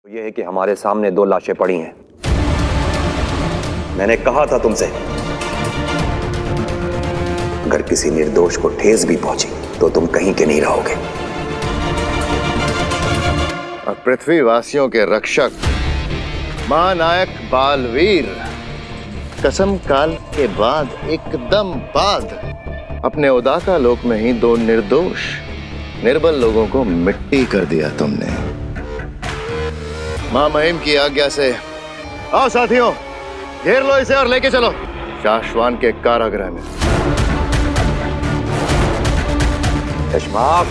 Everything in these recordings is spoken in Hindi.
ये है कि हमारे सामने 2 लाशें पड़ी हैं। मैंने कहा था तुमसे, अगर किसी निर्दोष को ठेस भी पहुंची तो तुम कहीं के नहीं रहोगे। और पृथ्वीवासियों के रक्षक महानायक बालवीर कसम काल के बाद एकदम बाद अपने उदाका लोक में ही 2 निर्दोष निर्बल लोगों को मिट्टी कर दिया तुमने। मां महिम की आज्ञा से आओ साथियों, घेर लो इसे और लेके चलो शाश्वान के कारागृह में। यशमाक,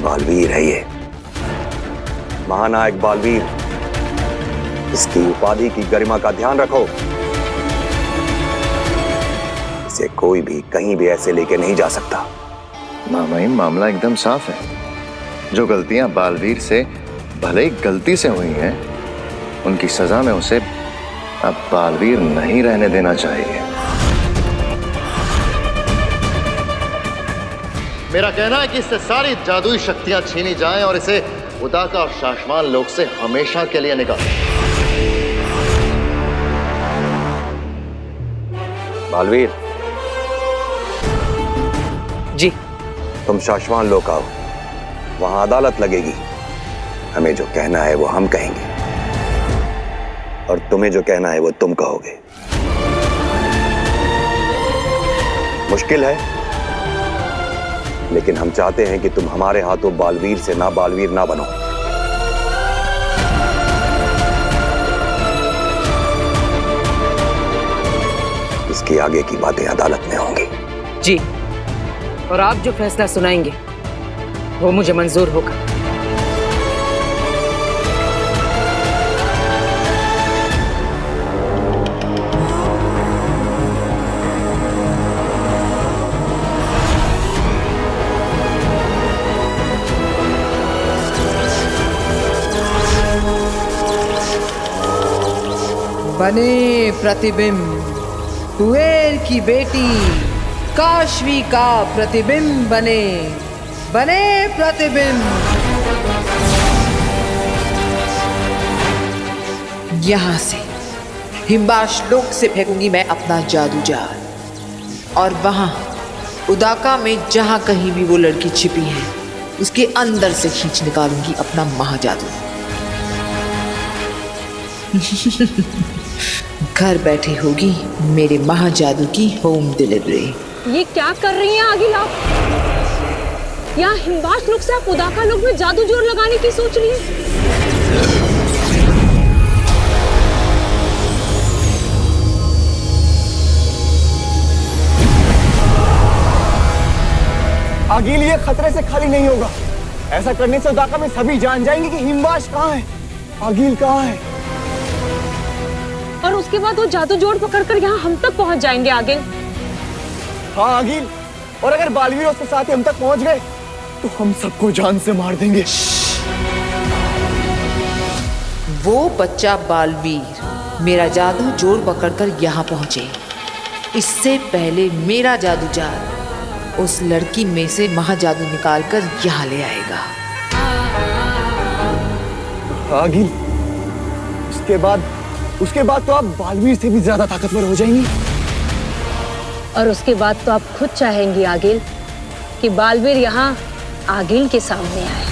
बालवीर है ये, महानायक बालवीर। इसकी उपाधि की गरिमा का ध्यान रखो। इसे कोई भी कहीं भी ऐसे लेके नहीं जा सकता। मां महिम, मामला एकदम साफ है। जो गलतियां बालवीर से भले ही गलती से हुई हैं, उनकी सजा में उसे अब बालवीर नहीं रहने देना चाहिए। मेरा कहना है कि इससे सारी जादुई शक्तियां छीनी जाएं और इसे उदाका और शाश्वान लोक से हमेशा के लिए निकालें। बालवीर जी, तुम शाश्वान लोक आओ, वहां अदालत लगेगी। हमें जो कहना है वो हम कहेंगे और तुम्हें जो कहना है वो तुम कहोगे। मुश्किल है, लेकिन हम चाहते हैं कि तुम हमारे हाथों बालवीर से ना बालवीर ना बनो। इसकी आगे की बातें अदालत में होंगी। जी, और आप जो फैसला सुनाएंगे वो मुझे मंजूर होगा। बने प्रतिबिंब, कुबेर की बेटी काशवी का प्रतिबिंब बने, बने प्रतिबिंब। यहां से हिमबाश लोक से फेंकूंगी मैं अपना जादू जाल, और वहां उदाका में जहां कहीं भी वो लड़की छिपी है उसके अंदर से खींच निकालूंगी अपना महाजादू। घर बैठे होगी मेरे महाजादू की होम डिलीवरी। ये क्या कर रही हैं आगिल आप? यहाँ हिमबाश लोग से आप उदाका लोग में जादू जोर लगाने की सोच रही हैं? आगिल, ये खतरे से खाली नहीं होगा। ऐसा करने से उदाका में सभी जान जाएंगे कि हिमबाश कहाँ है, आगिल कहाँ है। और उसके बाद वो जादू जोड़ पकड़कर यहाँ हम तक पहुँच जाएंगे आगिल। हाँ आगिल, और अगर बालवीर उसके साथ ही हम तक पहुँच गए तो हम सबको जान से मार देंगे। वो बच्चा बालवीर मेरा जादू जोड़ पकड़कर यहाँ पहुंचे, इससे पहले मेरा जादू जाल उस लड़की में से महाजादू निकालकर यहाँ ले आएगा। आगिल, उसके बाद तो आप बालवीर से भी ज्यादा ताकतवर हो जाएंगी। और उसके बाद तो आप खुद चाहेंगी आगिल कि बालवीर यहाँ आगिल के सामने आए।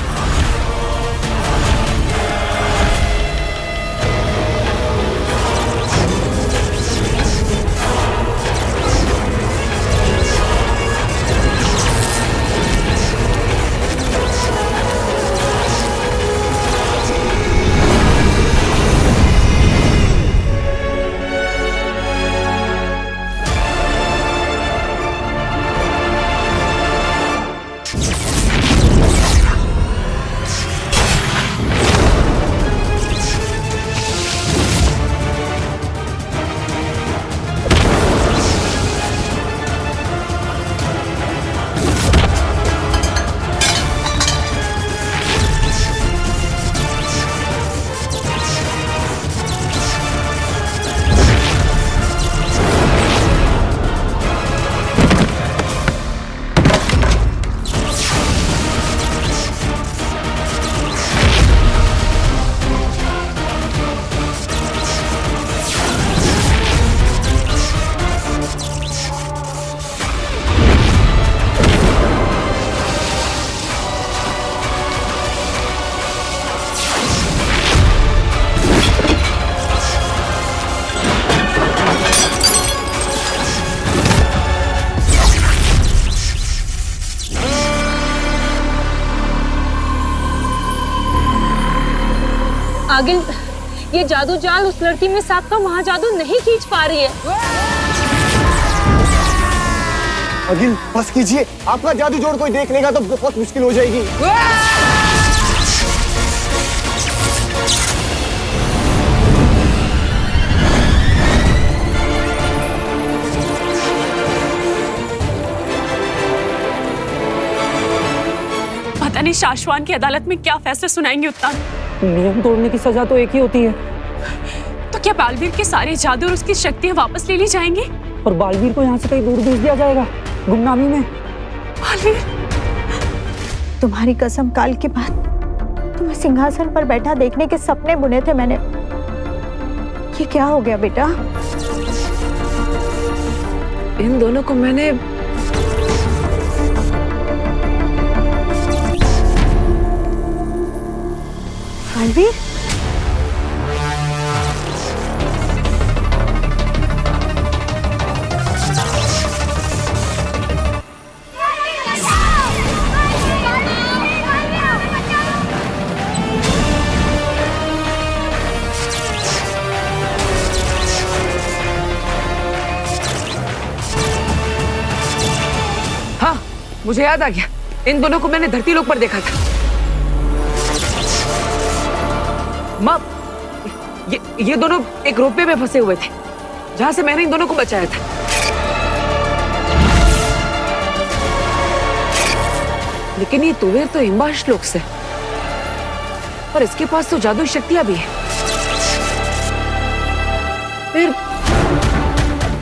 आगिल, ये जादू जाल उस लड़की में सांप का महाजादू नहीं खींच पा रही है। आगिल बस कीजिए, आपका जादू जोड़ कोई देख लेगा तो बहुत मुश्किल हो जाएगी। पता नहीं शाश्वान की अदालत में क्या फैसला सुनाएंगे उत्तान। नियम तोड़ने की सजा तो एक ही होती है। तो क्या बालवीर के सारे जादू और उसकी शक्तियां वापस ले ली जाएंगी? और बालवीर को यहाँ से कहीं दूर भेज दिया जाएगा, गुमनामी में। बालवीर, तुम्हारी कसम, काल के बाद तुम्हें सिंहासन पर बैठा देखने के सपने बुने थे मैंने। ये क्या हो गया बेटा? इन दोनों को मैंने बालवीर, हाँ, मुझे याद आ गया। इन दोनों को मैंने धरती लोक पर देखा था। माँ, ये दोनों एक रोपवे में फंसे हुए थे, जहां से मैंने इन दोनों को बचाया था। लेकिन ये तुवेर तो हिम्बाश लोक से, और इसके पास तो जादुई शक्तियां भी है। फिर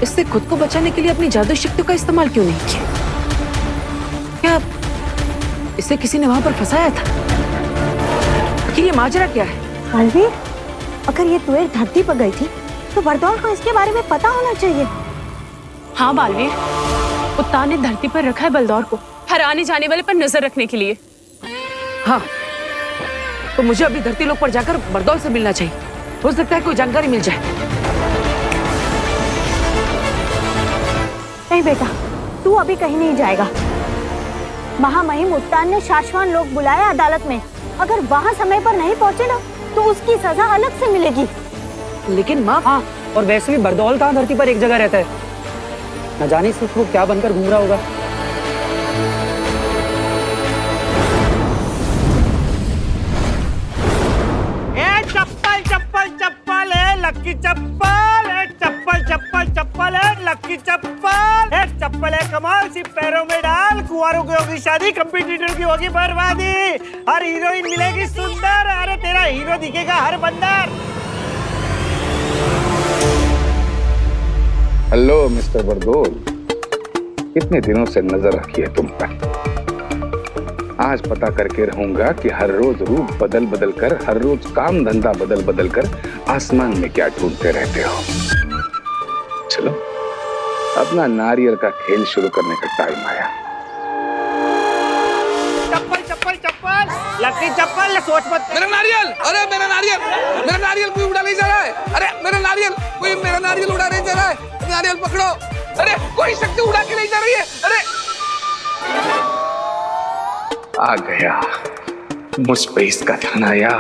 इससे खुद को बचाने के लिए अपनी जादुई शक्तियों का इस्तेमाल क्यों नहीं किया? क्या इसे किसी ने वहां पर फंसाया था? कि ये माजरा क्या है? बालवीर, अगर ये तुवेर धरती पर गई थी तो बरदौल को इसके बारे में पता होना चाहिए। हाँ बालवीर, उत्तान ने धरती पर रखा है बलदौर को हर आने जाने वाले पर नजर रखने के लिए। हाँ, तो मुझे अभी धरती लोक पर जाकर बरदौल से मिलना चाहिए। हो सकता है कोई जानकारी मिल जाए। नहीं बेटा, तू अभी कहीं नहीं जाएगा। महामहिम उत्तान ने शाश्वान लोक बुलाया अदालत में। अगर वहाँ समय पर नहीं पहुँचे ना तो उसकी सजा अलग से मिलेगी। लेकिन माँ, हाँ, और वैसे भी बरदौल कहाँ धरती पर एक जगह रहता है। न जाने सिर्फ वो क्या बनकर घूम रहा होगा। चप्पल चप्पल चप्पल है लक्की चप्पल है, चप्पल चप्पल चप्पल है लक्की चप्पल है, चप्पल है कमाल, सिर्फ पैरों में डाल। कुंवारों की होगी शादी, कंपटीटर की होगी बर्बादी। हर हीरोइन मिलेगी सुंदर, अरे तेरा हीरो दिखेगा हर बंदर। हेलो मिस्टर बरदौल, कितने दिनों से नजर रखी है तुम पर। आज पता करके रहूंगा कि हर रोज रूप बदल बदल कर, हर रोज काम धंधा बदल बदल कर आसमान में क्या ढूंढते रहते हो। चलो, अपना नारियल का खेल शुरू करने का टाइम आया। चप्पल चप्पल चप्पल लक्की चप्पल, सोच मत। मेरा नारियल, अरे मेरा नारियल, मेरा नारियल कोई उड़ा नहीं जा रहा है। अरे मेरा नारियल, कोई मेरा नारियल उड़ा नहीं जा रहा है। नारियल पकड़ो। अरे कोई शक्ति उड़ा के नहीं जा रही है। अरे आ गया, मुझ पे इसका ध्यान आया।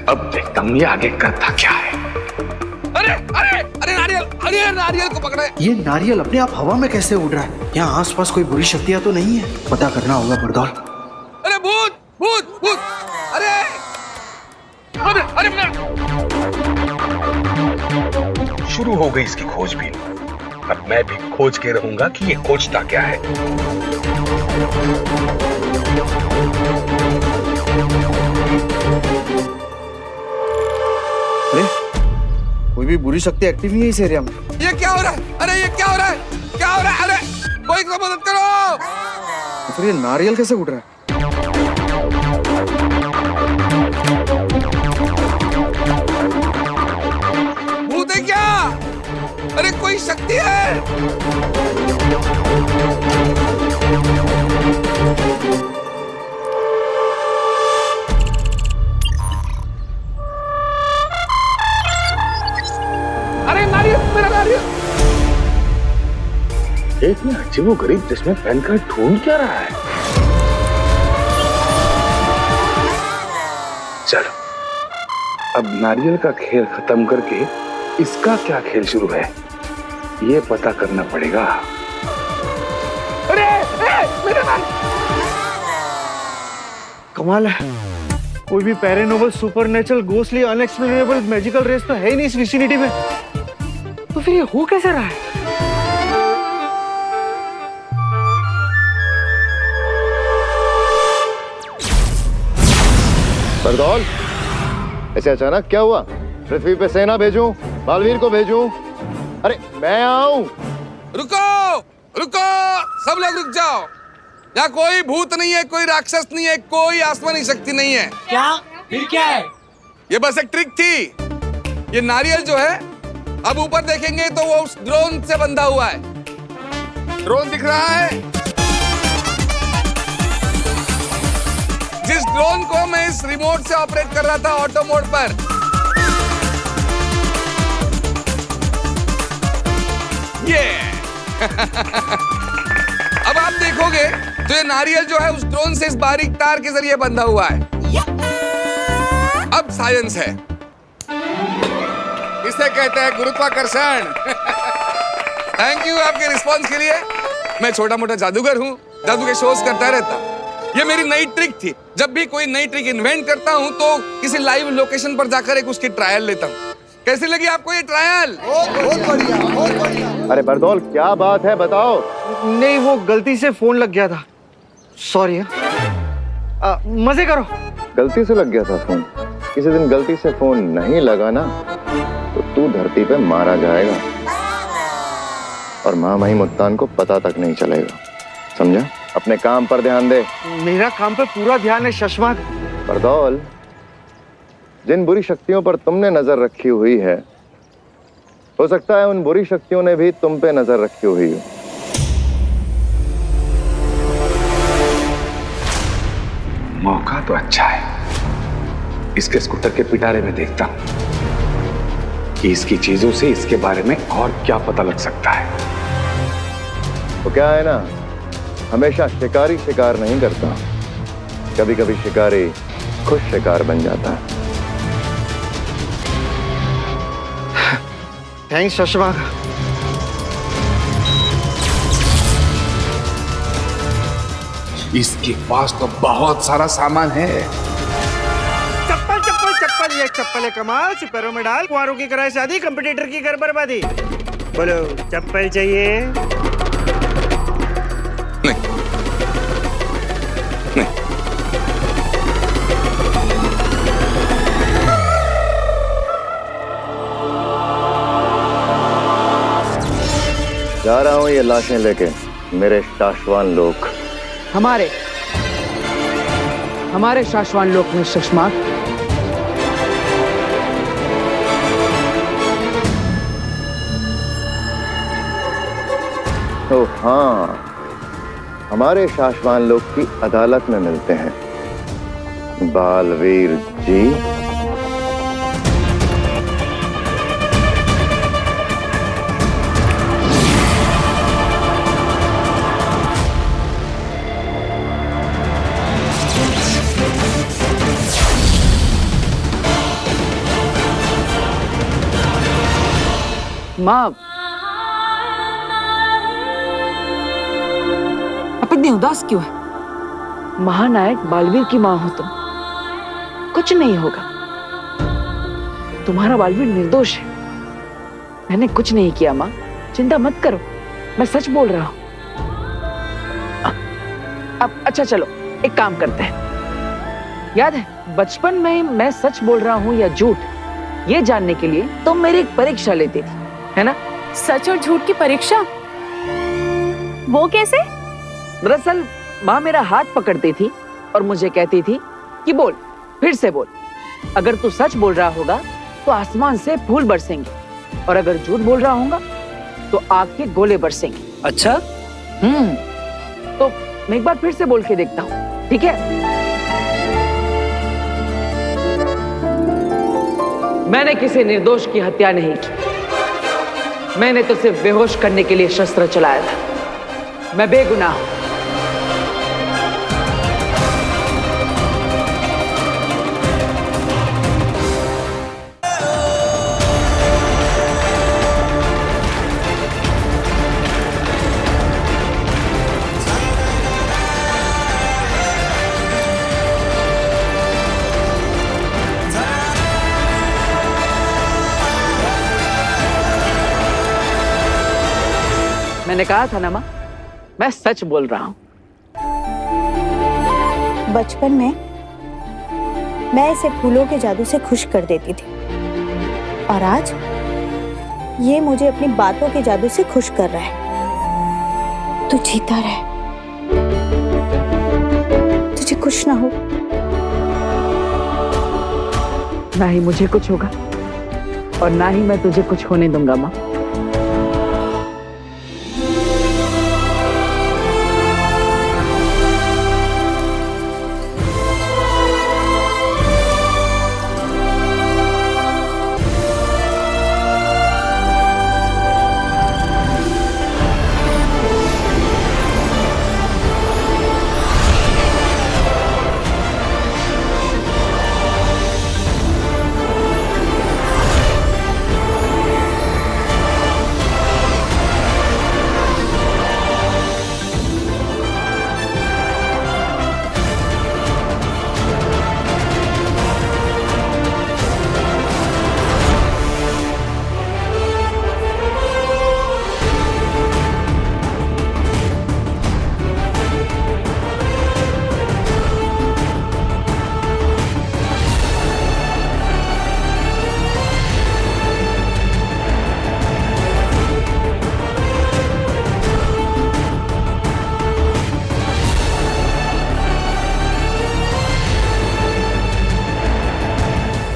अब देखता हूँ ये आगे करता क्या है। अरे अरे अरे नारियल, अरे नारियल को पकड़े। ये नारियल अपने आप हवा में कैसे उड़ रहा है? यहाँ आसपास कोई बुरी शक्तियाँ तो नहीं है? पता करना होगा बरदौल। अरे भूत भूत भूत, अरे अरे अरे शुरू हो गई इसकी खोजबीन। अब मैं भी खोज के रहूंगा कि ये खोजता क्या है। अरे कोई भी बुरी शक्ति एक्टिव नहीं है इस एरिया में। ये क्या हो रहा है? अरे ये क्या हो रहा है? क्या हो रहा है? अरे कोई तो मदद करो। तो फिर ये नारियल कैसे उड़ रहा है? भूत है क्या? अरे कोई शक्ति है? अरे नारियल, मेरा नारियल। इतने अजीबोगरीब जिसमें पहनकर ढूंढ क्या रहा है? चलो अब नारियल का खेल खत्म करके इसका क्या खेल शुरू है, ये पता करना पड़ेगा। अरे मेरा कमाल है, कोई भी paranormal, supernatural, ghostly, unexplainable, magical race तो है ही नहीं इस विसिनिटी में। तो फिर ये हो कैसे रहा है? बरदौल, ऐसे अचानक क्या हुआ? पृथ्वी पे सेना भेजूं, बालवीर को भेजूं? अरे मैं आऊं। रुको रुको, सब लोग रुक जाओ। यहाँ कोई भूत नहीं है, कोई राक्षस नहीं है, कोई आसमानी शक्ति नहीं है। क्या? फिर क्या है? ये बस एक ट्रिक थी। ये नारियल जो है, अब ऊपर देखेंगे तो वो उस ड्रोन से बंधा हुआ है। ड्रोन दिख रहा है? जिस ड्रोन को मैं इस रिमोट से ऑपरेट कर रहा था ऑटो मोड पर, ये अब आप देखोगे तो ये नारियल जो है उस ड्रोन से इस बारीक तार के जरिए बंधा हुआ है। अब साइंस है, इसे कहते हैं गुरुत्वाकर्षण। थैंक यू आपके रिस्पांस के लिए। मैं छोटा मोटा जादूगर हूँ, जादू के शोज करता रहता। ये मेरी नई ट्रिक थी। जब भी कोई नई ट्रिक इन्वेंट करता हूँ तो किसी लाइव लोकेशन पर जाकर एक उसकी ट्रायल लेता हूँ। कैसी लगी आपको ये ट्रायल? बहुत बढ़िया, बहुत बढ़िया। अरे बरदौल, क्या बात है, बताओ। नहीं, वो गलती से फोन लग गया था, सॉरी। मजे करो। गलती से लग गया था फोन? किसी दिन गलती से फोन नहीं लगा ना तो तू धरती पे मारा जाएगा और महामहिम मुत्तान को पता तक नहीं चलेगा, समझा? अपने काम पर ध्यान दे। मेरा काम पे पूरा ध्यान है शशमाग। बरदौल, जिन बुरी शक्तियों पर तुमने नजर रखी हुई है, हो सकता है उन बुरी शक्तियों ने भी तुम पे नजर रखी हुई हो। मौका तो अच्छा है। इसके स्कूटर के पिटारे में देखता हूं कि इसकी चीजों से इसके बारे में और क्या पता लग सकता है। तो क्या है ना, हमेशा शिकारी शिकार नहीं करता, कभी कभी शिकारी खुद शिकार बन जाता है। थैंक्स शशमाग। इसके पास तो बहुत सारा सामान है। चप्पल चप्पल चप्पल, ये चप्पल है कमाल, पैरों में डाल, कुंवारों की कराए शादी, कंपटीटर की कर बर्बादी। बोलो चप्पल चाहिए? नहीं नहीं। जा रहा हूं ये लाशें लेके मेरे शाश्वान लोक। हमारे शाश्वान लोक में शशमाग। तो हाँ, हमारे शाश्वान लोक की अदालत में मिलते हैं बालवीर जी। माँ, आप इतनी उदास क्यों है? महानायक बालवीर की माँ हो तुम, कुछ नहीं होगा। तुम्हारा बालवीर निर्दोष है। मैंने कुछ नहीं किया माँ, चिंता मत करो, मैं सच बोल रहा हूँ। अब अच्छा चलो, एक काम करते हैं। याद है बचपन में मैं सच बोल रहा हूँ या झूठ, ये जानने के लिए तुम मेरी एक परीक्षा लेती थी, है ना? सच और झूठ की परीक्षा? वो कैसे? दरअसल माँ मेरा हाथ पकड़ती थी और मुझे कहती थी कि बोल, फिर से बोल। अगर तू सच बोल रहा होगा तो आसमान से फूल बरसेंगे, और अगर झूठ बोल रहा होगा तो आग के गोले बरसेंगे। अच्छा? तो मैं एक बार फिर से बोल के देखता हूँ, ठीक है? मैंने किसी निर्दोष की हत्या नहीं की। मैंने तो सिर्फ बेहोश करने के लिए शस्त्र चलाया था। मैं बेगुनाह हूं। मैंने कहा था ना माँ, मैं सच बोल रहा हूँ। बचपन में मैं इसे फूलों के जादू से खुश कर देती थी और आज ये मुझे अपनी बातों के जादू से खुश कर रहा है। तू जीता रहे, तुझे कुछ ना हो। ना ही मुझे कुछ होगा और ना ही मैं तुझे कुछ होने दूंगा माँ।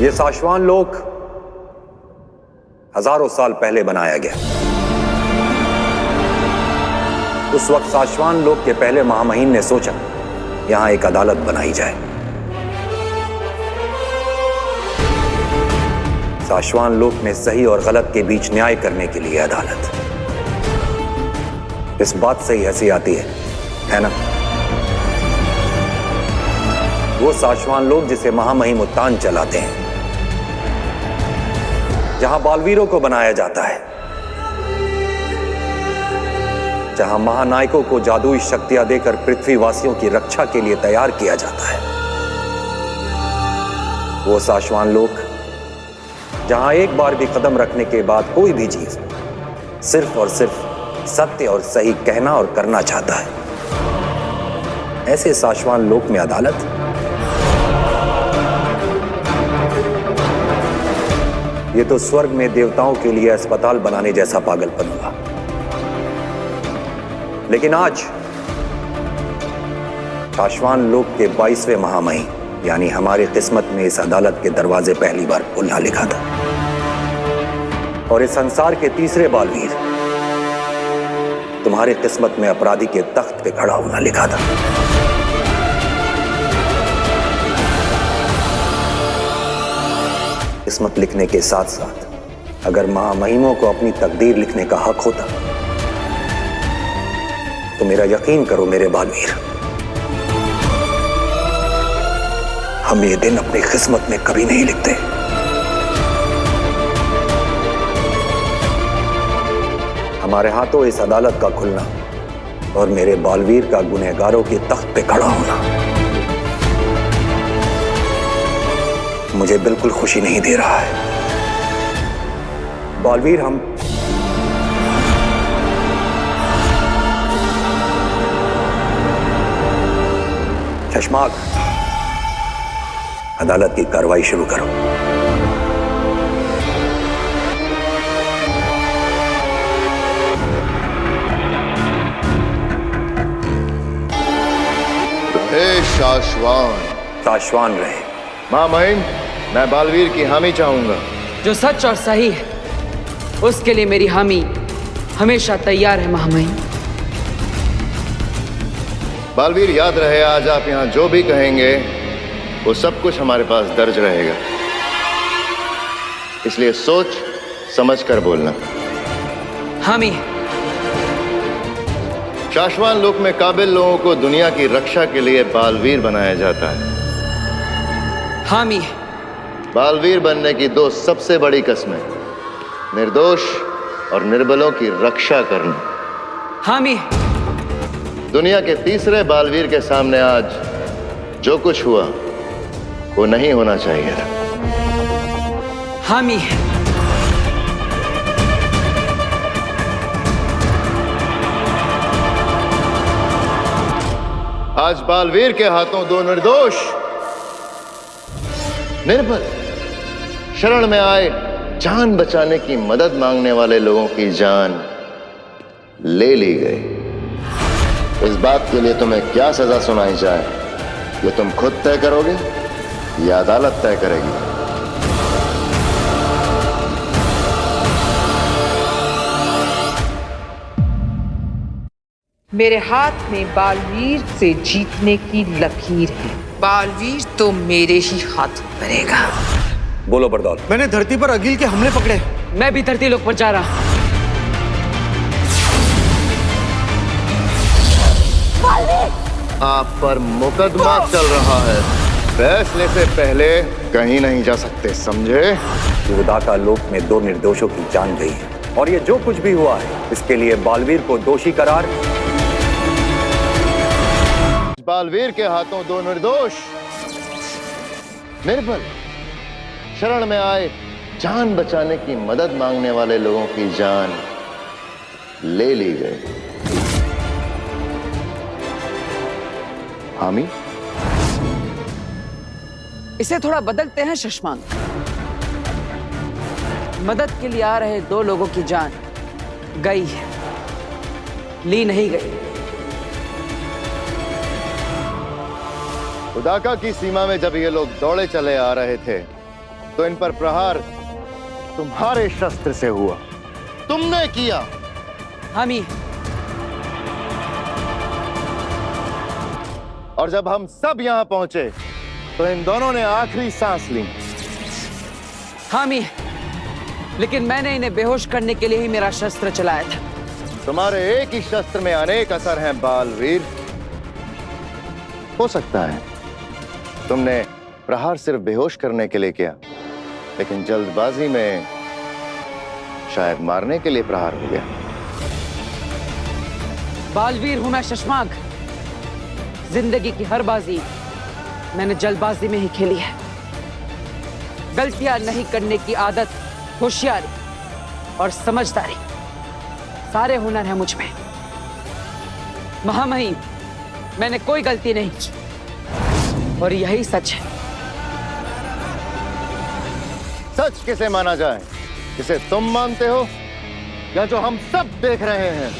ये साशवान लोक हजारों साल पहले बनाया गया। उस वक्त साशवान लोक के पहले महामहिम ने सोचा यहां एक अदालत बनाई जाए। साशवान लोक में सही और गलत के बीच न्याय करने के लिए अदालत। इस बात से ही हंसी आती है ना? वो साशवान लोग जिसे महामहिम उत्तान चलाते हैं, जहां बालवीरों को बनाया जाता है, जहां महानायकों को जादुई शक्तियां देकर पृथ्वीवासियों की रक्षा के लिए तैयार किया जाता है। वो साशवान लोक जहां एक बार भी कदम रखने के बाद कोई भी चीज सिर्फ और सिर्फ सत्य और सही कहना और करना चाहता है। ऐसे साशवान लोक में अदालत, ये तो स्वर्ग में देवताओं के लिए अस्पताल बनाने जैसा पागलपन हुआ। लेकिन आज साशवान लोक के 22वें महामहिम यानी हमारी किस्मत में इस अदालत के दरवाजे पहली बार खुलना लिखा था और इस संसार के तीसरे बालवीर तुम्हारी किस्मत में अपराधी के तख्त पे खड़ा होना लिखा था। किस्मत लिखने के साथ साथ अगर महामहिमों को अपनी तकदीर लिखने का हक होता तो मेरा यकीन करो मेरे बालवीर, हम ये दिन अपनी किस्मत में कभी नहीं लिखते। हमारे हाथों इस अदालत का खुलना और मेरे बालवीर का गुनहगारों के तख्त पे खड़ा होना मुझे बिल्कुल खुशी नहीं दे रहा है। बालवीर, हम चश्माक, अदालत की कार्रवाई शुरू करो। हे साशवान। साशवान रहे। महामहिम, मैं बालवीर की हामी चाहूंगा। जो सच और सही है उसके लिए मेरी हामी हमेशा तैयार है महामहिम। बालवीर, याद रहे आज आप यहाँ जो भी कहेंगे वो सब कुछ हमारे पास दर्ज रहेगा, इसलिए सोच समझ कर बोलना। हामी। साशवान लोक में काबिल लोगों को दुनिया की रक्षा के लिए बालवीर बनाया जाता है। हामी। बालवीर बनने की दो सबसे बड़ी कस्में, निर्दोष और निर्बलों की रक्षा करना। हामी। दुनिया के तीसरे बालवीर के सामने आज जो कुछ हुआ वो नहीं होना चाहिए था। हामी। आज बालवीर के हाथों दो निर्दोष निर्बल शरण में आए जान बचाने की मदद मांगने वाले लोगों की जान ले ली गई। इस बात के लिए तुम्हें क्या सजा सुनाई जाए, ये तुम खुद तय करोगे या अदालत तय करेगी? मेरे हाथ में बालवीर से जीतने की लकीर है। बालवीर तो मेरे ही हाथ पड़ेगा। बोलो बरदौल। मैंने धरती पर अगिल के हमले पकड़े। मैं भी धरती लोक पर जा रहा हूं। आप पर मुकदमा चल रहा है, फैसले से पहले कहीं नहीं जा सकते, समझे? उदाका लोक में दो निर्दोषों की जान गई है और ये जो कुछ भी हुआ है इसके लिए बालवीर को दोषी करार। बालवीर के हाथों दो निर्दोष निर्बल शरण में आए जान बचाने की मदद मांगने वाले लोगों की जान ले ली गई। हामी, इसे थोड़ा बदलते हैं शशांक। मदद के लिए आ रहे दो लोगों की जान गई है, ली नहीं गई। उदाका की सीमा में जब ये लोग दौड़े चले आ रहे थे तो इन पर प्रहार तुम्हारे शस्त्र से हुआ, तुमने किया। हामी, और जब हम सब यहां पहुंचे तो इन दोनों ने आखिरी सांस ली। हामी, लेकिन मैंने इन्हें बेहोश करने के लिए ही मेरा शस्त्र चलाया था। तुम्हारे एक ही शस्त्र में अनेक असर हैं बालवीर। हो सकता है तुमने प्रहार सिर्फ बेहोश करने के लिए किया, लेकिन जल्दबाजी में शायद मारने के लिए प्रहार हो गया। बालवीर हूं मैं शशांक। जिंदगी की हर बाजी मैंने जल्दबाजी में ही खेली है। गलतियां नहीं करने की आदत, होशियारी और समझदारी सारे हुनर हैं मुझ में। महामहिम, मैंने कोई गलती नहीं की और यही सच है। सच किसे माना जाए, जिसे तुम मानते हो या जो हम सब देख रहे हैं?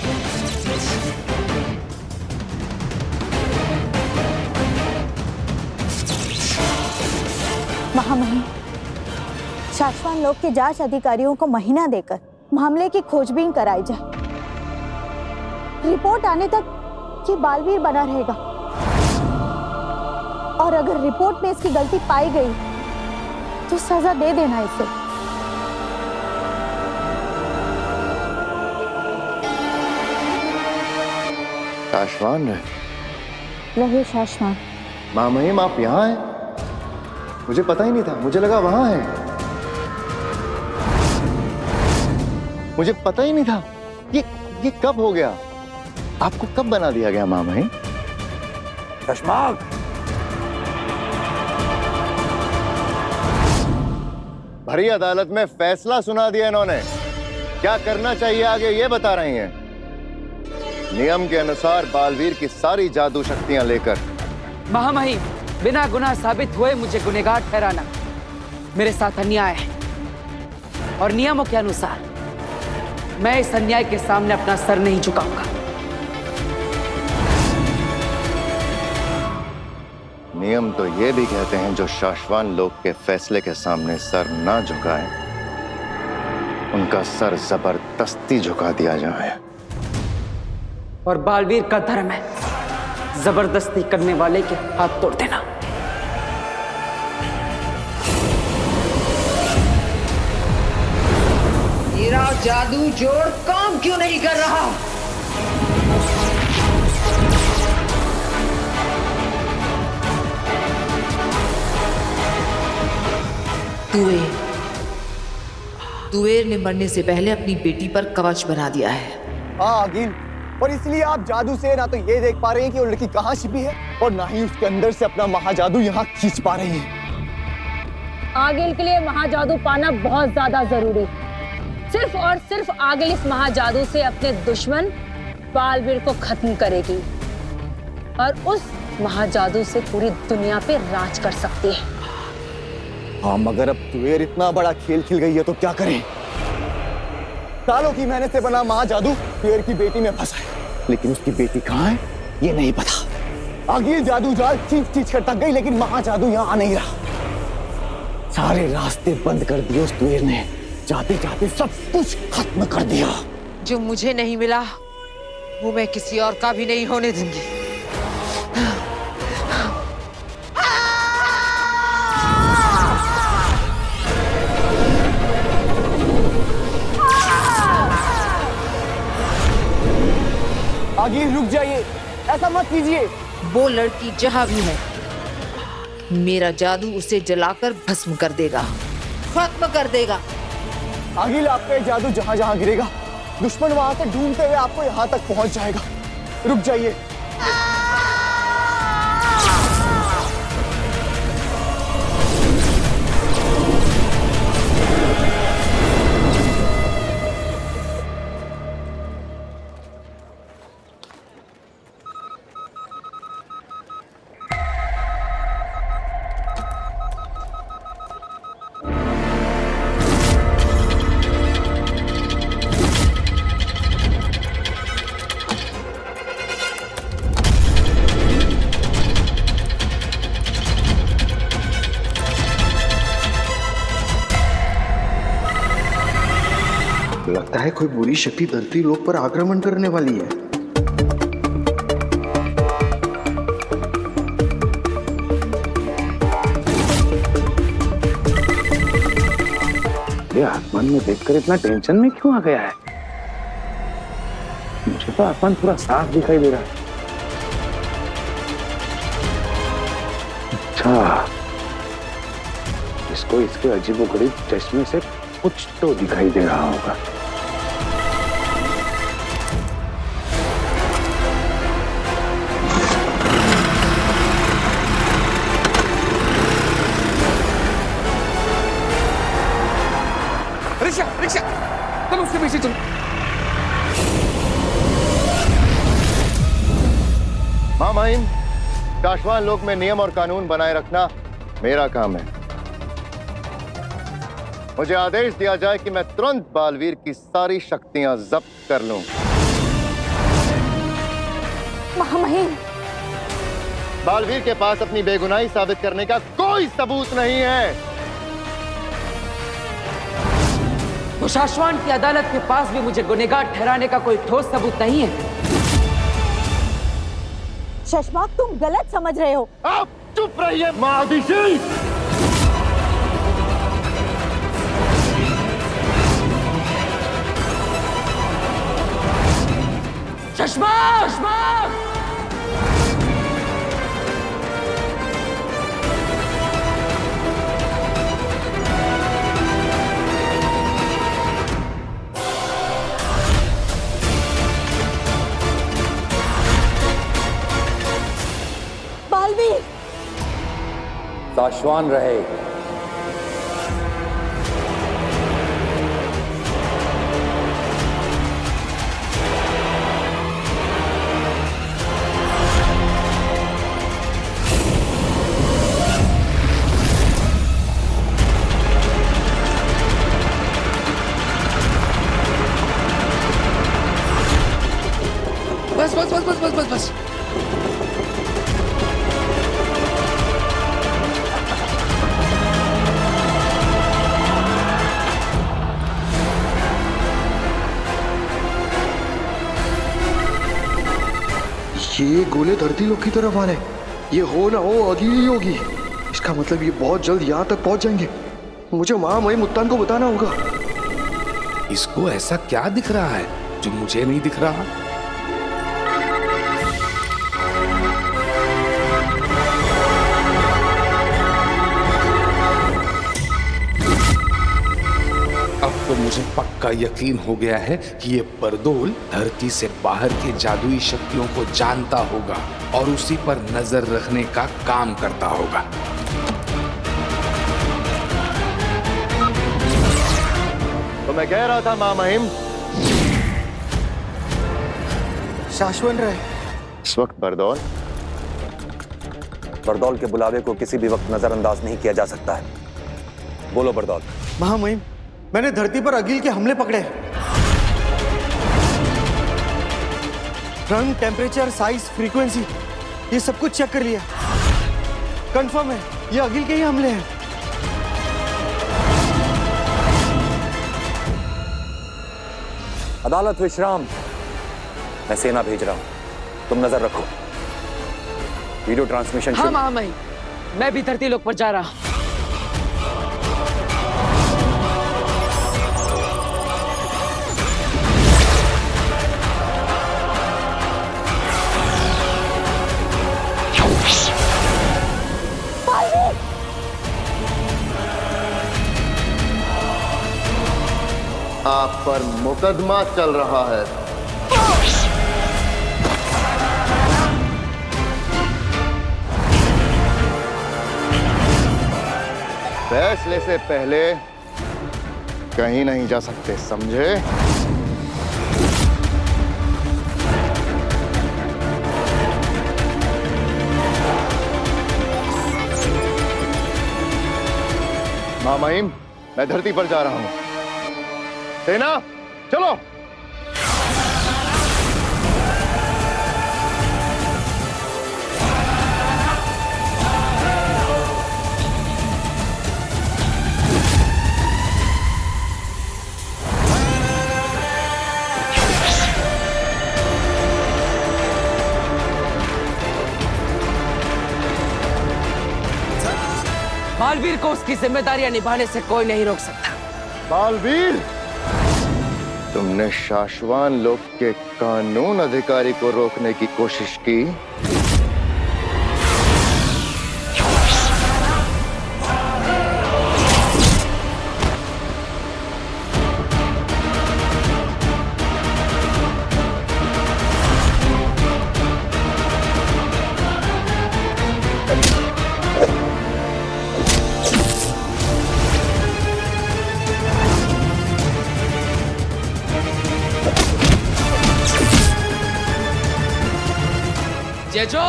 महामहिम, शाश्वान लोक के जांच अधिकारियों को महीना देकर मामले की खोजबीन कराई जाए। रिपोर्ट आने तक ये बालवीर बना रहेगा और अगर रिपोर्ट में इसकी गलती पाई गई तो सजा दे देना इसे। शाश्वान रहे शाश्वान। महामहिम, आप यहाँ हैं? मुझे पता ही नहीं था, मुझे लगा वहां है। मुझे पता ही नहीं था। ये कब हो गया? आपको कब बना दिया गया महामहिम? शशांक, भरी अदालत में फैसला सुना दिया इन्होंने। क्या करना चाहिए आगे ये बता रही हैं। नियम के अनुसार बालवीर की सारी जादू शक्तियां लेकर। महामहिम, बिना गुनाह साबित हुए मुझे गुनहगार ठहराना मेरे साथ अन्याय है और नियमों के अनुसार मैं इस अन्याय के सामने अपना सर नहीं झुकाऊंगा। नियम तो ये भी कहते हैं जो शाश्वान लोक के फैसले के सामने सर ना झुकाए, उनका सर जबरदस्ती झुका दिया जाए। और बालवीर का धर्म है जबरदस्ती करने वाले के हाथ तोड़ देना। मेरा जादू जोड़ काम क्यों नहीं कर रहा? तुवेर ने मरने से पहले अपनी बेटी पर कवच बना दिया है। हाँ अगिल, और इसलिए आप जादू से ना तो ये देख पा रहे हैं कि वो लड़की कहाँ छिपी है और ना ही उसके अंदर से अपना महाजादू यहाँ खींच पा रही है। आगिल के लिए महाजादू पाना बहुत ज्यादा जरूरी है। सिर्फ और सिर्फ आगिल इस महाजादू से अपने दुश्मन बालवीर को खत्म करेगी और उस महाजादू से पूरी दुनिया पे राज कर सकती है। हाँ, मगर अब तुवेर इतना बड़ा खेल खेल गई है तो क्या करें? सालों की मेहनत से बना महाजादू तुवेर की बेटी में फंसा है, लेकिन उसकी बेटी कहाँ है ये नहीं पता। आगे जादू जाल चीख चीख कर थक गई, लेकिन महाजादू यहाँ आ नहीं रहा। सारे रास्ते बंद कर दिए उस तुवेर ने, जाते जाते सब कुछ खत्म कर दिया। जो मुझे नहीं मिला वो मैं किसी और का भी नहीं होने दूंगी। आगे रुक जाइए, ऐसा मत कीजिए। वो लड़की जहां भी है, मेरा जादू उसे जलाकर भस्म कर देगा, खत्म कर देगा। आगिल, आपका जादू जहां जहां गिरेगा दुश्मन वहां से ढूंढते हुए आपको यहां तक पहुंच जाएगा। रुक जाइए। लगता है कोई बुरी शक्ति धरती लोक पर आक्रमण करने वाली है। ये आसमान में देखकर इतना टेंशन में क्यों आ गया है? मुझे तो आसमान पूरा साफ दिखाई दे रहा है। अच्छा, इसको इसके अजीबोगरीब चश्मे से कुछ तो दिखाई दे रहा होगा। रिक्शा रिक्शा, चलो उसके पीछे चलो। मां महिम, काशवान लोक में नियम और कानून बनाए रखना मेरा काम है। मुझे आदेश दिया जाए कि मैं तुरंत बालवीर की सारी शक्तियां जब्त कर लूं। महामहिम, बालवीर के पास अपनी बेगुनाही साबित करने का कोई सबूत नहीं है। शाश्वान की अदालत के पास भी मुझे गुनहगार ठहराने का कोई ठोस सबूत नहीं है। शशमाक, तुम गलत समझ रहे हो। आप चुप रहिए महादिशी। शशमाक! बालवीर, शाश्वान रहे। बस बस बस बस बस बस बस। ये गोले धरती लोक की तरफ आ रहे हैं। ये हो ना हो अभी ही होगी। इसका मतलब ये बहुत जल्द यहाँ तक पहुंच जाएंगे। मुझे महामहिम उत्तान को बताना होगा। इसको ऐसा क्या दिख रहा है जो मुझे नहीं दिख रहा? अब तो मुझे पक्का यकीन हो गया है कि ये बरदोल धरती से बाहर के जादुई शक्तियों को जानता होगा और उसी पर नजर रखने का काम करता होगा। तो मैं कह रहा था मां महिम, शाश्वत रहे। इस वक्त बरदौल बरदौल के बुलावे को किसी भी वक्त नजरअंदाज नहीं किया जा सकता है। बोलो बरदौल। महामहिम, मैंने धरती पर अगिल के हमले पकड़े। रंग, टेम्परेचर, साइज, फ्रीक्वेंसी, ये सब कुछ चेक कर लिया। कंफर्म है ये अगिल के ही हमले हैं। अदालत विश्राम। मैं सेना भेज रहा हूं, तुम नजर रखो। Video transmission. हाँ महामहिम, मैं भी धरती लोक पर जा रहा हूं। आप पर मुकदमा चल रहा है। फैसले से पहले कहीं नहीं जा सकते, समझे? महामहिम, मैं धरती पर जा रहा हूं। सेना चलो। बालवीर को उसकी जिम्मेदारियां निभाने से कोई नहीं रोक सकता। बालवीर, तुमने शाश्वान लोक के कानून अधिकारी को रोकने की कोशिश की। जेजो,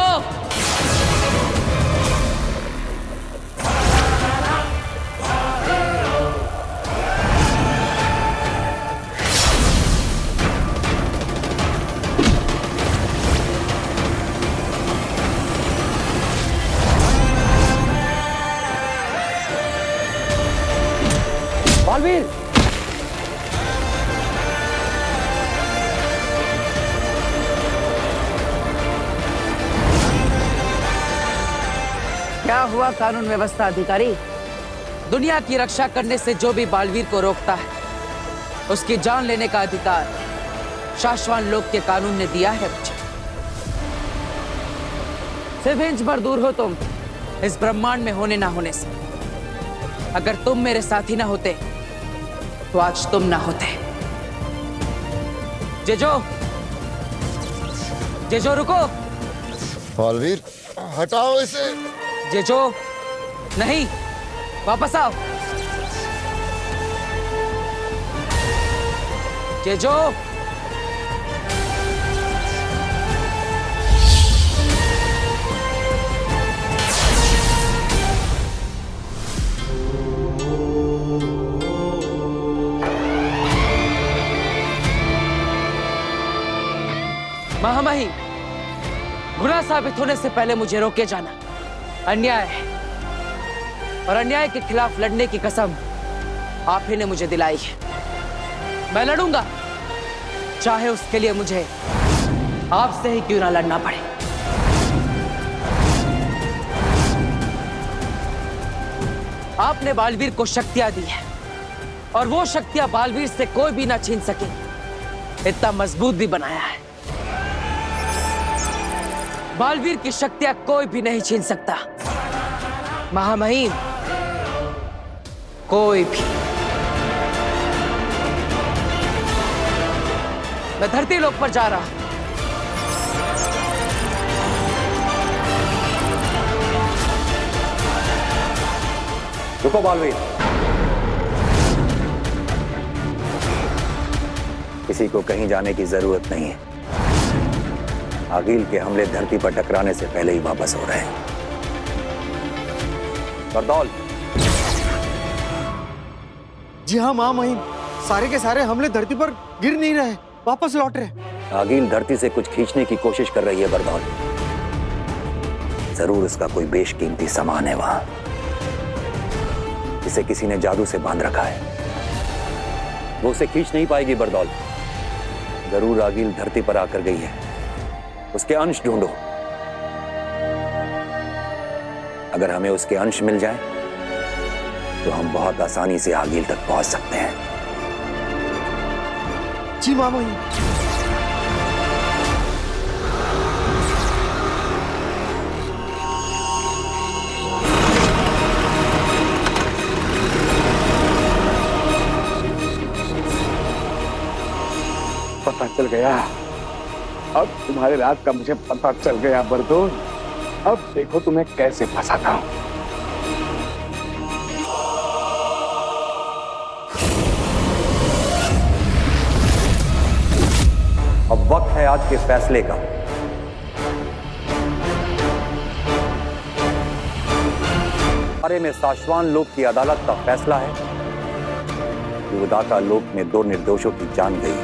बालवीर, क्या हुआ कानून व्यवस्था अधिकारी? दुनिया की रक्षा करने से जो भी बालवीर को रोकता है उसकी जान लेने का अधिकार शाश्वान लोक के कानून ने दिया है मुझे। सिर्फ इंच भर दूर हो तुम इस ब्रह्मांड में होने ना होने से। अगर तुम मेरे साथी ना होते तो आज तुम ना होते। जेजो, जेजो रुको। बालवीर, हटाओ इसे। जेजो, नहीं, वापस आओ। जेजो, महामहिम, गुनाह साबित होने से पहले मुझे रोके जाना अन्याय है, और अन्याय के खिलाफ लड़ने की कसम आप ही ने मुझे दिलाई है। मैं लड़ूंगा, चाहे उसके लिए मुझे आपसे ही क्यों ना लड़ना पड़े। आपने बालवीर को शक्तियां दी है और वो शक्तियां बालवीर से कोई भी ना छीन सके, इतना मजबूत भी बनाया है। बालवीर की शक्तियां कोई भी नहीं छीन सकता महामहिम, कोई भी। मैं धरती लोक पर जा रहा हूं। रुको बालवीर, किसी को कहीं जाने की जरूरत नहीं है। आगिल के हमले धरती पर टकराने से पहले ही वापस हो रहे हैं। बरदौल। जी हाँ माँ महिम, सारे के सारे हमले धरती पर गिर नहीं रहे, वापस लौट रहे। आगिल धरती से कुछ खींचने की कोशिश कर रही है बरदौल। जरूर उसका कोई बेशकीमती सामान है वहां, इसे किसी ने जादू से बांध रखा है। वो उसे खींच नहीं पाएगी बरदौल। जरूर आगिल धरती पर आकर गई है। उसके अंश ढूंढो। अगर हमें उसके अंश मिल जाए तो हम बहुत आसानी से आगिल तक पहुंच सकते हैं। जी माँ महिम। पता चल गया, अब तुम्हारे राज का मुझे पता चल गया बरदौल। अब देखो तुम्हें कैसे फंसाता हूं। अब वक्त है आज के फैसले का। बारे में साशवान लोक की अदालत का फैसला है कि उदाका लोक में 2 निर्दोषों की जान गई,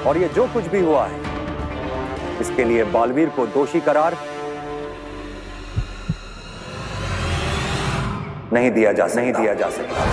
और ये जो कुछ भी हुआ है इसके लिए बालवीर को दोषी करार नहीं दिया जा सकता।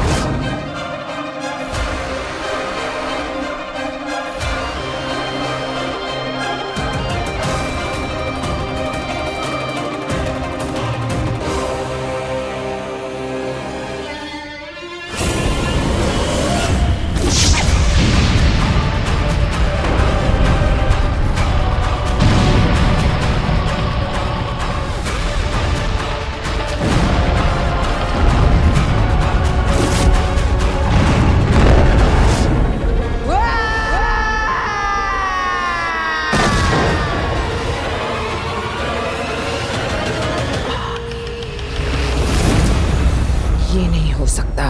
ये नहीं हो सकता।